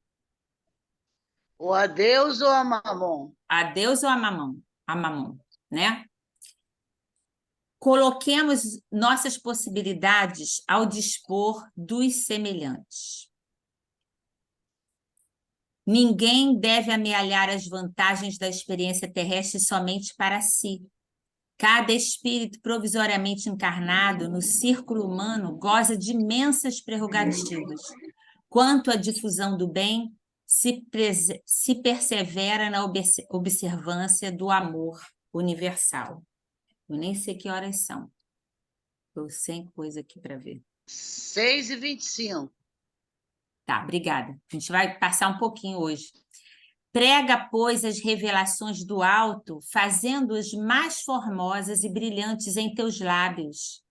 Ou a Deus ou a Mamon? A Deus ou a Mamon? A Mamon, né? Coloquemos nossas possibilidades ao dispor dos semelhantes. Ninguém deve amealhar as vantagens da experiência terrestre somente para si. Cada espírito provisoriamente encarnado no círculo humano goza de imensas prerrogativas. Quanto à difusão do bem, se persevera na observância do amor universal. Eu nem sei que horas são. Estou sem coisa aqui para ver. 6h25. Tá, obrigada. A gente vai passar um pouquinho hoje. Prega, pois, as revelações do alto, fazendo-as mais formosas e brilhantes em teus lábios.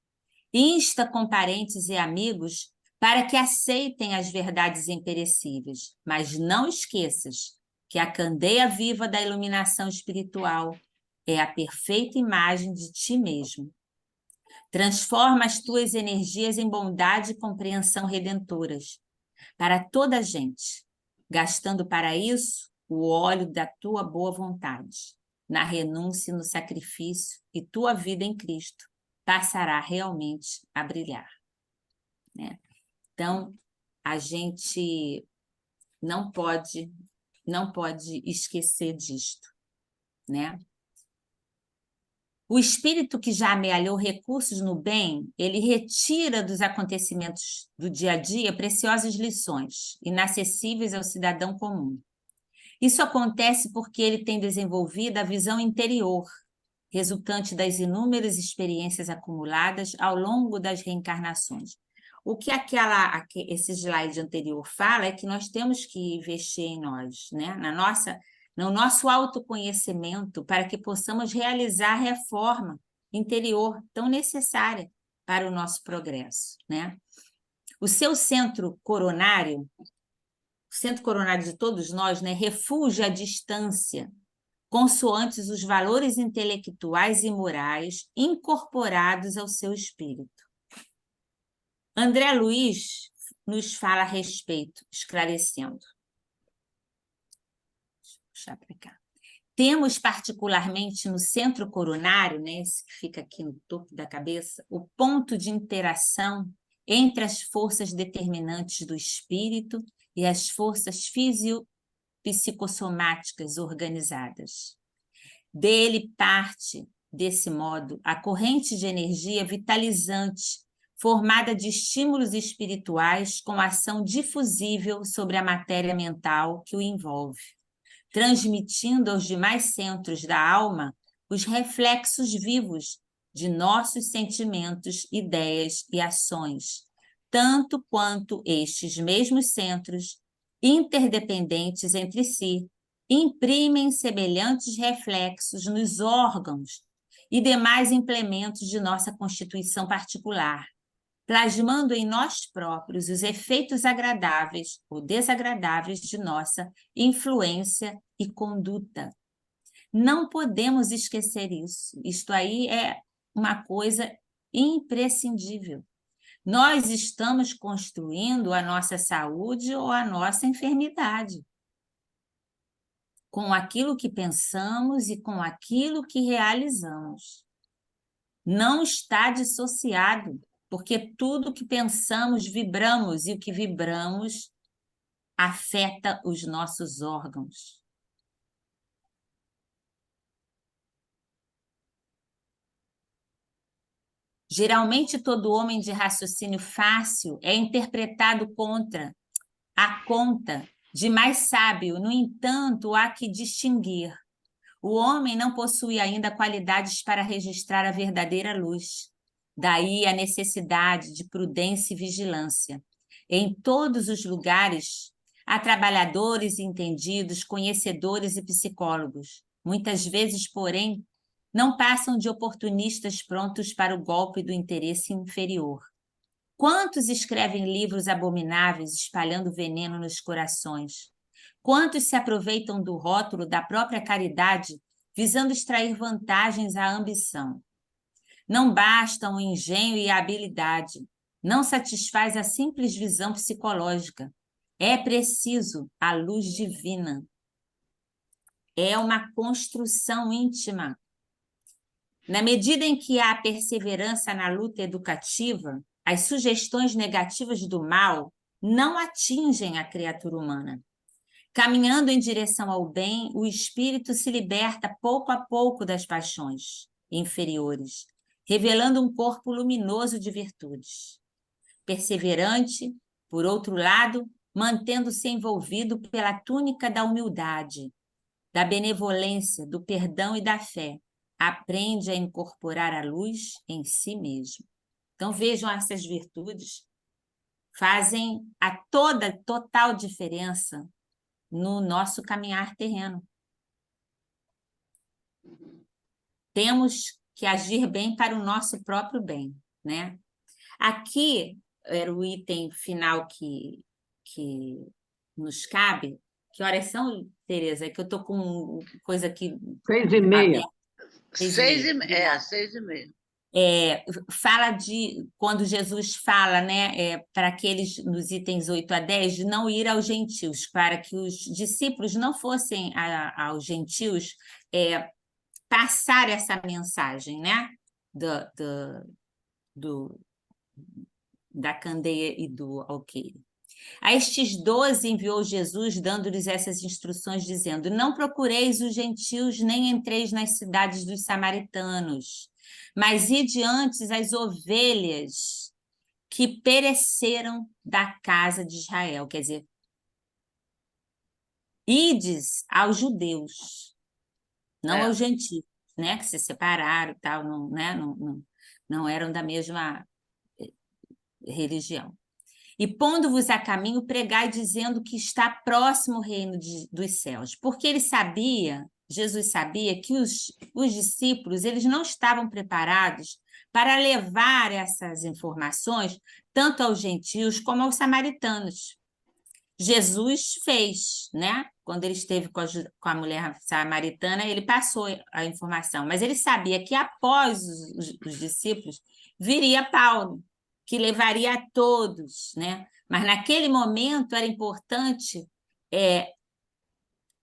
Insta com parentes e amigos para que aceitem as verdades imperecíveis, mas não esqueças que a candeia viva da iluminação espiritual é a perfeita imagem de ti mesmo. Transforma as tuas energias em bondade e compreensão redentoras para toda a gente, gastando para isso o óleo da tua boa vontade, na renúncia e no sacrifício, e tua vida em Cristo passará realmente a brilhar, né? Então, a gente não pode esquecer disto, né? O espírito que já amealhou recursos no bem, ele retira dos acontecimentos do dia a dia preciosas lições, inacessíveis ao cidadão comum. Isso acontece porque ele tem desenvolvido a visão interior, resultante das inúmeras experiências acumuladas ao longo das reencarnações. O que esse slide anterior fala é que nós temos que investir em nós, né? No nosso autoconhecimento, para que possamos realizar a reforma interior tão necessária para o nosso progresso, né? O seu centro coronário, o centro coronário de todos nós, né, refugia a distância, consoantes os valores intelectuais e morais incorporados ao seu espírito. André Luiz nos fala a respeito, esclarecendo. Deixa eu puxar para cá. Temos particularmente no centro coronário, né, esse que fica aqui no topo da cabeça, o ponto de interação entre as forças determinantes do espírito e as forças físico-psicossomáticas organizadas. Dele parte, desse modo, a corrente de energia vitalizante, formada de estímulos espirituais com ação difusível sobre a matéria mental que o envolve, transmitindo aos demais centros da alma os reflexos vivos de nossos sentimentos, ideias e ações, tanto quanto estes mesmos centros, interdependentes entre si, imprimem semelhantes reflexos nos órgãos e demais implementos de nossa constituição particular, plasmando em nós próprios os efeitos agradáveis ou desagradáveis de nossa influência e conduta. Não podemos esquecer isso. Isto aí é uma coisa imprescindível. Nós estamos construindo a nossa saúde ou a nossa enfermidade, com aquilo que pensamos e com aquilo que realizamos. Não está dissociado, porque tudo que pensamos, vibramos, e o que vibramos afeta os nossos órgãos. Geralmente, todo homem de raciocínio fácil é interpretado a conta de mais sábio. No entanto, há que distinguir. O homem não possui ainda qualidades para registrar a verdadeira luz. Daí a necessidade de prudência e vigilância. Em todos os lugares, há trabalhadores entendidos, conhecedores e psicólogos. Muitas vezes, porém, não passam de oportunistas prontos para o golpe do interesse inferior. Quantos escrevem livros abomináveis espalhando veneno nos corações? Quantos se aproveitam do rótulo da própria caridade, visando extrair vantagens à ambição? Não bastam o engenho e a habilidade, não satisfaz a simples visão psicológica. É preciso a luz divina. É uma construção íntima. Na medida em que há perseverança na luta educativa, as sugestões negativas do mal não atingem a criatura humana. Caminhando em direção ao bem, o espírito se liberta pouco a pouco das paixões inferiores, revelando um corpo luminoso de virtudes. Perseverante, por outro lado, mantendo-se envolvido pela túnica da humildade, da benevolência, do perdão e da fé, aprende a incorporar a luz em si mesmo. Então, vejam, essas virtudes fazem total diferença no nosso caminhar terreno. Temos que agir bem para o nosso próprio bem, né? Aqui era o item final que nos cabe. Que horas são, Tereza? É que eu estou com coisa aqui 6h30. 6h30. 6h30. Fala de quando Jesus fala, né, para aqueles nos itens 8 a 10, de não ir aos gentios, para que os discípulos não fossem aos gentios passar essa mensagem, né, da candeia e do alqueire. A estes 12 enviou Jesus, dando-lhes essas instruções, dizendo: não procureis os gentios, nem entreis nas cidades dos samaritanos, mas ide antes as ovelhas que pereceram da casa de Israel. Quer dizer, ides aos judeus, não aos gentios, né, que se separaram e tal, não, né, não eram da mesma religião. E pondo-vos a caminho, pregai dizendo que está próximo o reino dos céus. Porque ele sabia, Jesus sabia, que os discípulos eles não estavam preparados para levar essas informações tanto aos gentios como aos samaritanos. Jesus fez, né? Quando ele esteve com a mulher samaritana, ele passou a informação, mas ele sabia que após os discípulos viria Paulo, que levaria a todos, né? Mas naquele momento era importante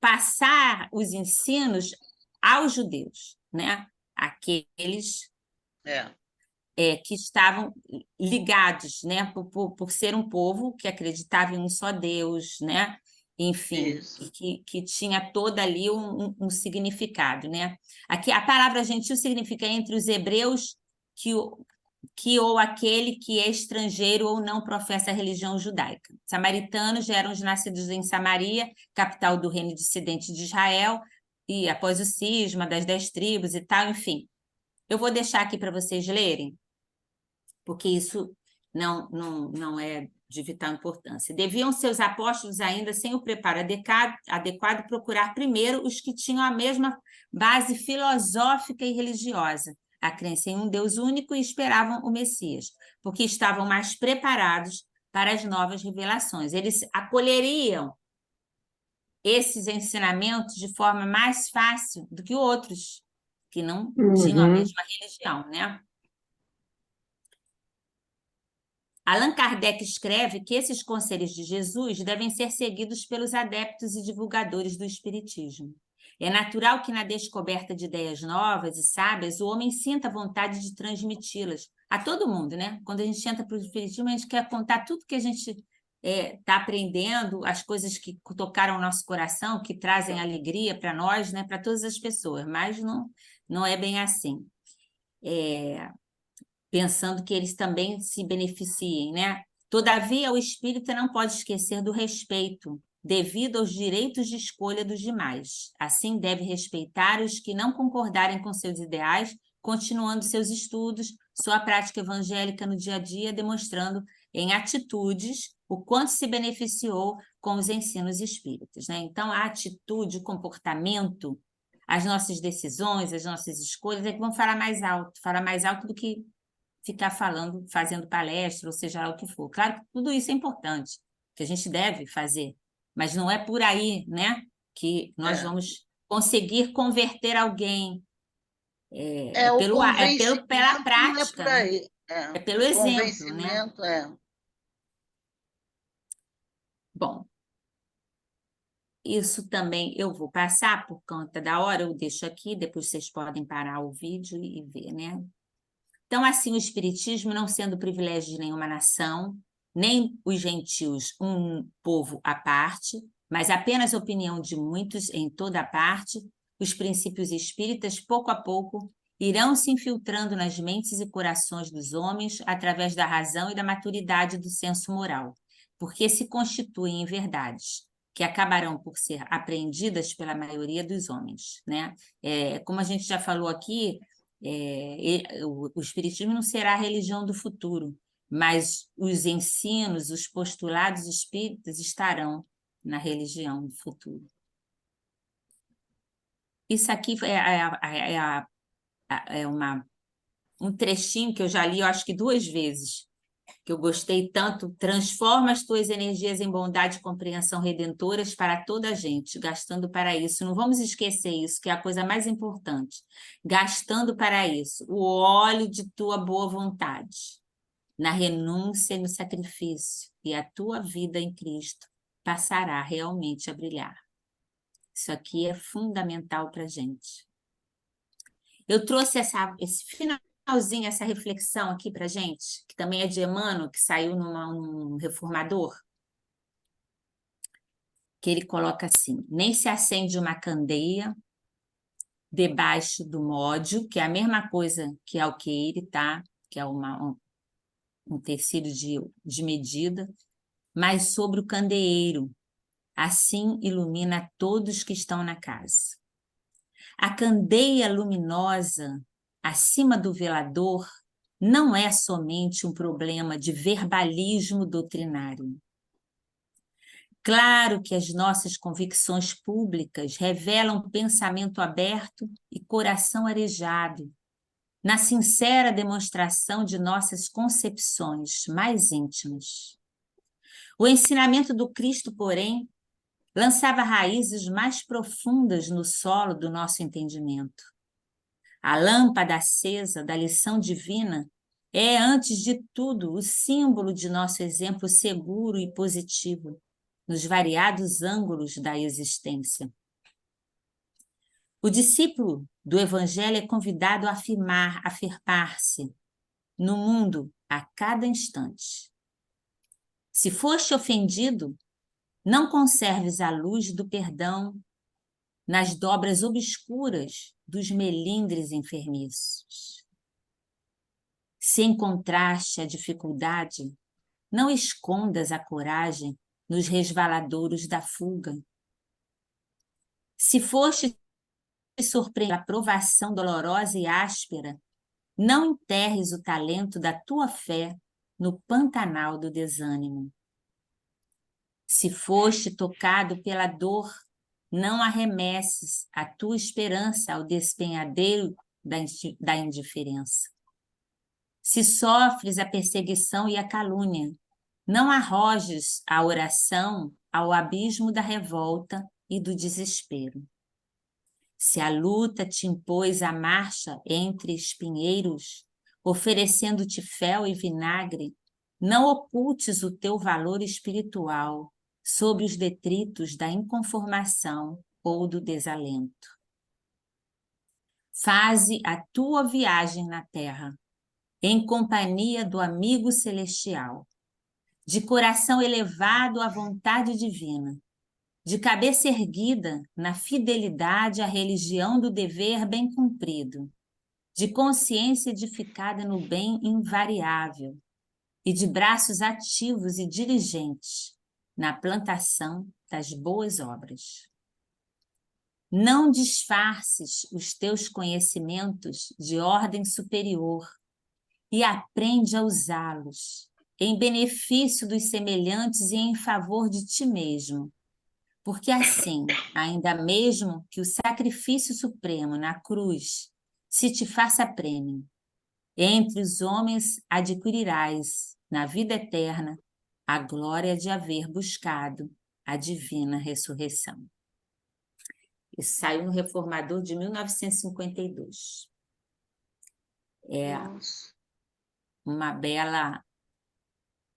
passar os ensinos aos judeus, né? Aqueles que estavam ligados, né? Por ser um povo que acreditava em um só Deus, né? Enfim, que tinha todo ali um significado, né? Aqui a palavra gentil significa entre os hebreus que ou aquele que é estrangeiro ou não professa a religião judaica. Samaritanos eram os nascidos em Samaria, capital do reino dissidente de Israel, e após o cisma das 10 tribos e tal, enfim. Eu vou deixar aqui para vocês lerem, porque isso não é de vital importância. Deviam seus apóstolos, ainda sem o preparo adequado, procurar primeiro os que tinham a mesma base filosófica e religiosa, a crença em um Deus único, e esperavam o Messias, porque estavam mais preparados para as novas revelações. Eles acolheriam esses ensinamentos de forma mais fácil do que outros, que não tinham a mesma religião, né? Allan Kardec escreve que esses conselhos de Jesus devem ser seguidos pelos adeptos e divulgadores do Espiritismo. É natural que na descoberta de ideias novas e sábias o homem sinta vontade de transmiti-las a todo mundo, né? Quando a gente entra para o Espiritismo, a gente quer contar tudo que a gente está aprendendo, as coisas que tocaram o nosso coração, que trazem alegria para nós, né? Para todas as pessoas, mas não é bem assim. Pensando que eles também se beneficiem, né? Todavia, o espírita não pode esquecer do respeito devido aos direitos de escolha dos demais. Assim, deve respeitar os que não concordarem com seus ideais, continuando seus estudos, sua prática evangélica no dia a dia, demonstrando em atitudes o quanto se beneficiou com os ensinos espíritas, né? Então, a atitude, o comportamento, as nossas decisões, as nossas escolhas é que vão falar mais alto do que ficar falando, fazendo palestra, ou seja lá o que for. Claro que tudo isso é importante, que a gente deve fazer, mas não é por aí, né, que nós vamos conseguir converter alguém. Pela prática, não é por aí. É pelo exemplo, né? Bom, isso também eu vou passar por conta da hora, eu deixo aqui, depois vocês podem parar o vídeo e ver, né? Então, assim, o Espiritismo, não sendo privilégio de nenhuma nação, nem os gentios um povo à parte, mas apenas opinião de muitos em toda a parte, os princípios espíritas, pouco a pouco, irão se infiltrando nas mentes e corações dos homens através da razão e da maturidade do senso moral, porque se constituem em verdades que acabarão por ser apreendidas pela maioria dos homens, né? Como a gente já falou aqui, o Espiritismo não será a religião do futuro, mas os ensinos, os postulados espíritas estarão na religião do futuro. Isso aqui um trechinho que eu já li, eu acho que 2 vezes, que eu gostei tanto. Transforma as tuas energias em bondade e compreensão redentoras para toda a gente, gastando para isso. Não vamos esquecer isso, que é a coisa mais importante. Gastando para isso o óleo de tua boa vontade, na renúncia e no sacrifício, e a tua vida em Cristo passará realmente a brilhar. Isso aqui é fundamental para a gente. Eu trouxe esse finalzinho, essa reflexão aqui para a gente, que também é de Emmanuel, que saiu num Reformador, que ele coloca assim: nem se acende uma candeia debaixo do módio, que é a mesma coisa que alqueire, tá? Que é um tecido de medida, mas sobre o candeeiro. Assim ilumina todos que estão na casa. A candeia luminosa acima do velador não é somente um problema de verbalismo doutrinário. Claro que as nossas convicções públicas revelam pensamento aberto e coração arejado, na sincera demonstração de nossas concepções mais íntimas. O ensinamento do Cristo, porém, lançava raízes mais profundas no solo do nosso entendimento. A lâmpada acesa da lição divina é, antes de tudo, o símbolo de nosso exemplo seguro e positivo, nos variados ângulos da existência. O discípulo do Evangelho é convidado a afirmar-se no mundo a cada instante. Se foste ofendido, não conserves a luz do perdão nas dobras obscuras dos melindres enfermiços. Se encontraste a dificuldade, não escondas a coragem nos resvaladouros da fuga. Se foste surpreendido pela provação dolorosa e áspera, não enterres o talento da tua fé no pantanal do desânimo. Se foste tocado pela dor, não arremesses a tua esperança ao despenhadeiro da indiferença. Se sofres a perseguição e a calúnia, não arrojes a oração ao abismo da revolta e do desespero. Se a luta te impôs a marcha entre espinheiros, oferecendo-te fel e vinagre, não ocultes o teu valor espiritual sob os detritos da inconformação ou do desalento. Faze a tua viagem na terra, em companhia do amigo celestial, de coração elevado à vontade divina, de cabeça erguida na fidelidade à religião do dever bem cumprido, de consciência edificada no bem invariável e de braços ativos e diligentes na plantação das boas obras. Não disfarces os teus conhecimentos de ordem superior e aprende a usá-los em benefício dos semelhantes e em favor de ti mesmo, porque assim, ainda mesmo que o sacrifício supremo na cruz se te faça prêmio, entre os homens adquirirás, na vida eterna, a glória de haver buscado a divina ressurreição. Isso saiu no Reformador de 1952. É Nossa. uma bela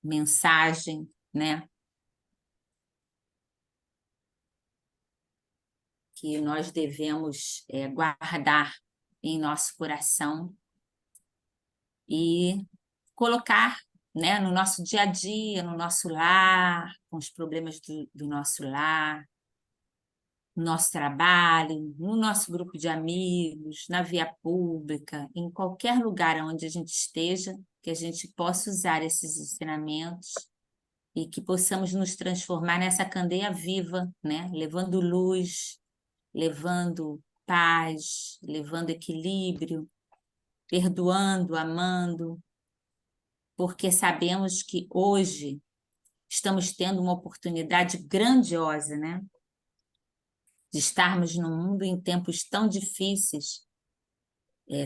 mensagem, né? Que nós devemos guardar em nosso coração e colocar, né, no nosso dia a dia, no nosso lar, com os problemas do nosso lar, no nosso trabalho, no nosso grupo de amigos, na via pública, em qualquer lugar onde a gente esteja, que a gente possa usar esses ensinamentos e que possamos nos transformar nessa candeia viva, né, levando luz, levando paz, levando equilíbrio, perdoando, amando, porque sabemos que hoje estamos tendo uma oportunidade grandiosa, né? De estarmos no mundo em tempos tão difíceis,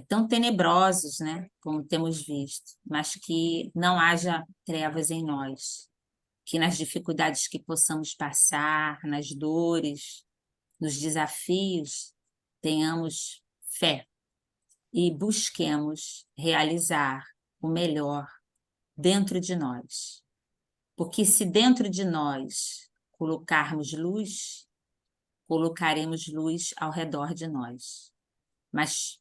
tão tenebrosos, né? Como temos visto, mas que não haja trevas em nós, que nas dificuldades que possamos passar, nas dores, nos desafios, tenhamos fé e busquemos realizar o melhor dentro de nós. Porque se dentro de nós colocarmos luz, colocaremos luz ao redor de nós. Mas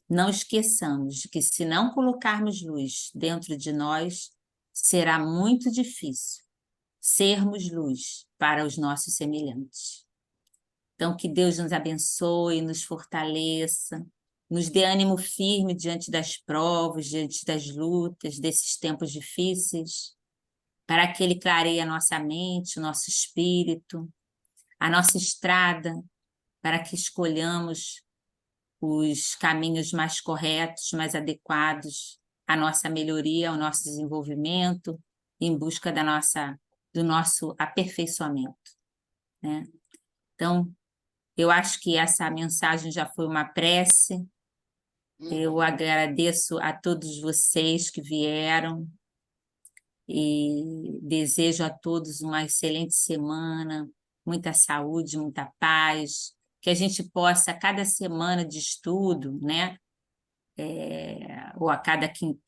não esqueçamos de que se não colocarmos luz dentro de nós, será muito difícil sermos luz para os nossos semelhantes. Então, que Deus nos abençoe, nos fortaleça, nos dê ânimo firme diante das provas, diante das lutas, desses tempos difíceis, para que Ele clareie a nossa mente, o nosso espírito, a nossa estrada, para que escolhamos os caminhos mais corretos, mais adequados à nossa melhoria, ao nosso desenvolvimento, em busca do nosso aperfeiçoamento, né? Então, eu acho que essa mensagem já foi uma prece. Eu agradeço a todos vocês que vieram e desejo a todos uma excelente semana, muita saúde, muita paz, que a gente possa, a cada semana de estudo, né, ou a cada 15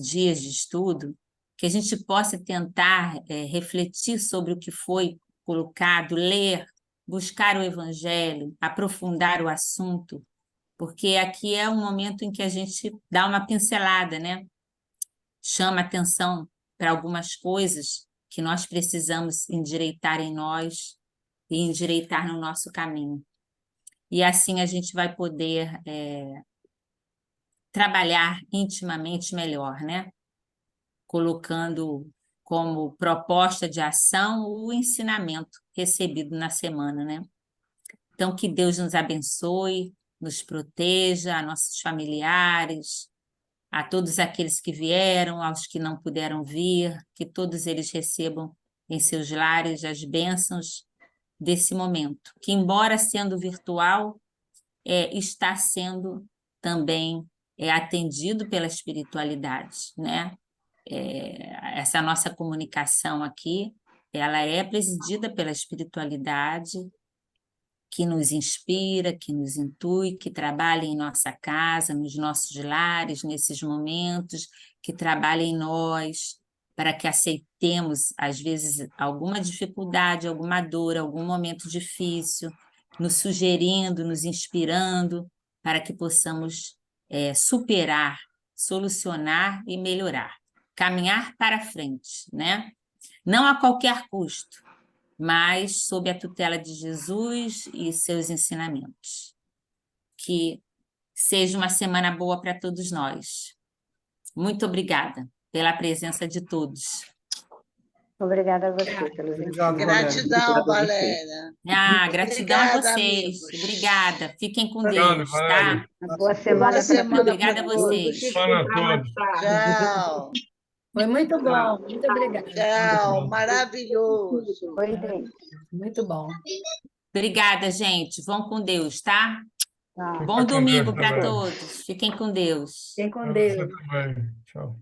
dias de estudo, que a gente possa tentar refletir sobre o que foi colocado, ler, buscar o Evangelho, aprofundar o assunto, porque aqui é um momento em que a gente dá uma pincelada, né? Chama atenção para algumas coisas que nós precisamos endireitar em nós e endireitar no nosso caminho. E assim a gente vai poder trabalhar intimamente melhor, né? Colocando como proposta de ação o ensinamento recebido na semana, né? Então, que Deus nos abençoe, nos proteja, a nossos familiares, a todos aqueles que vieram, aos que não puderam vir, que todos eles recebam em seus lares as bênçãos desse momento, que, embora sendo virtual, está sendo também atendido pela espiritualidade, né? Essa nossa comunicação aqui, ela é presidida pela espiritualidade, que nos inspira, que nos intui, que trabalha em nossa casa, nos nossos lares, nesses momentos, que trabalha em nós, para que aceitemos, às vezes, alguma dificuldade, alguma dor, algum momento difícil, nos sugerindo, nos inspirando, para que possamos superar, solucionar e melhorar. Caminhar para frente, né? Não a qualquer custo, mas sob a tutela de Jesus e seus ensinamentos. Que seja uma semana boa para todos nós. Muito obrigada pela presença de todos. Obrigada a você pelos ensinamentos. Gratidão, Valéria. Gratidão a Obrigada, vocês. amigos. Obrigada. Fiquem com Obrigado, Deus, Valéria. tá? Uma boa semana Boa semana para Obrigada a para todos. vocês. Boa semana a todos. Tchau. Foi muito bom, muito obrigada. Tchau. Maravilhoso. Oi, gente. Muito bom. Obrigada, gente. Vão com Deus, tá? Tá. Bom com domingo Deus para também. todos. Fiquem com Deus. Fiquem com Pra Deus. você também. Tchau.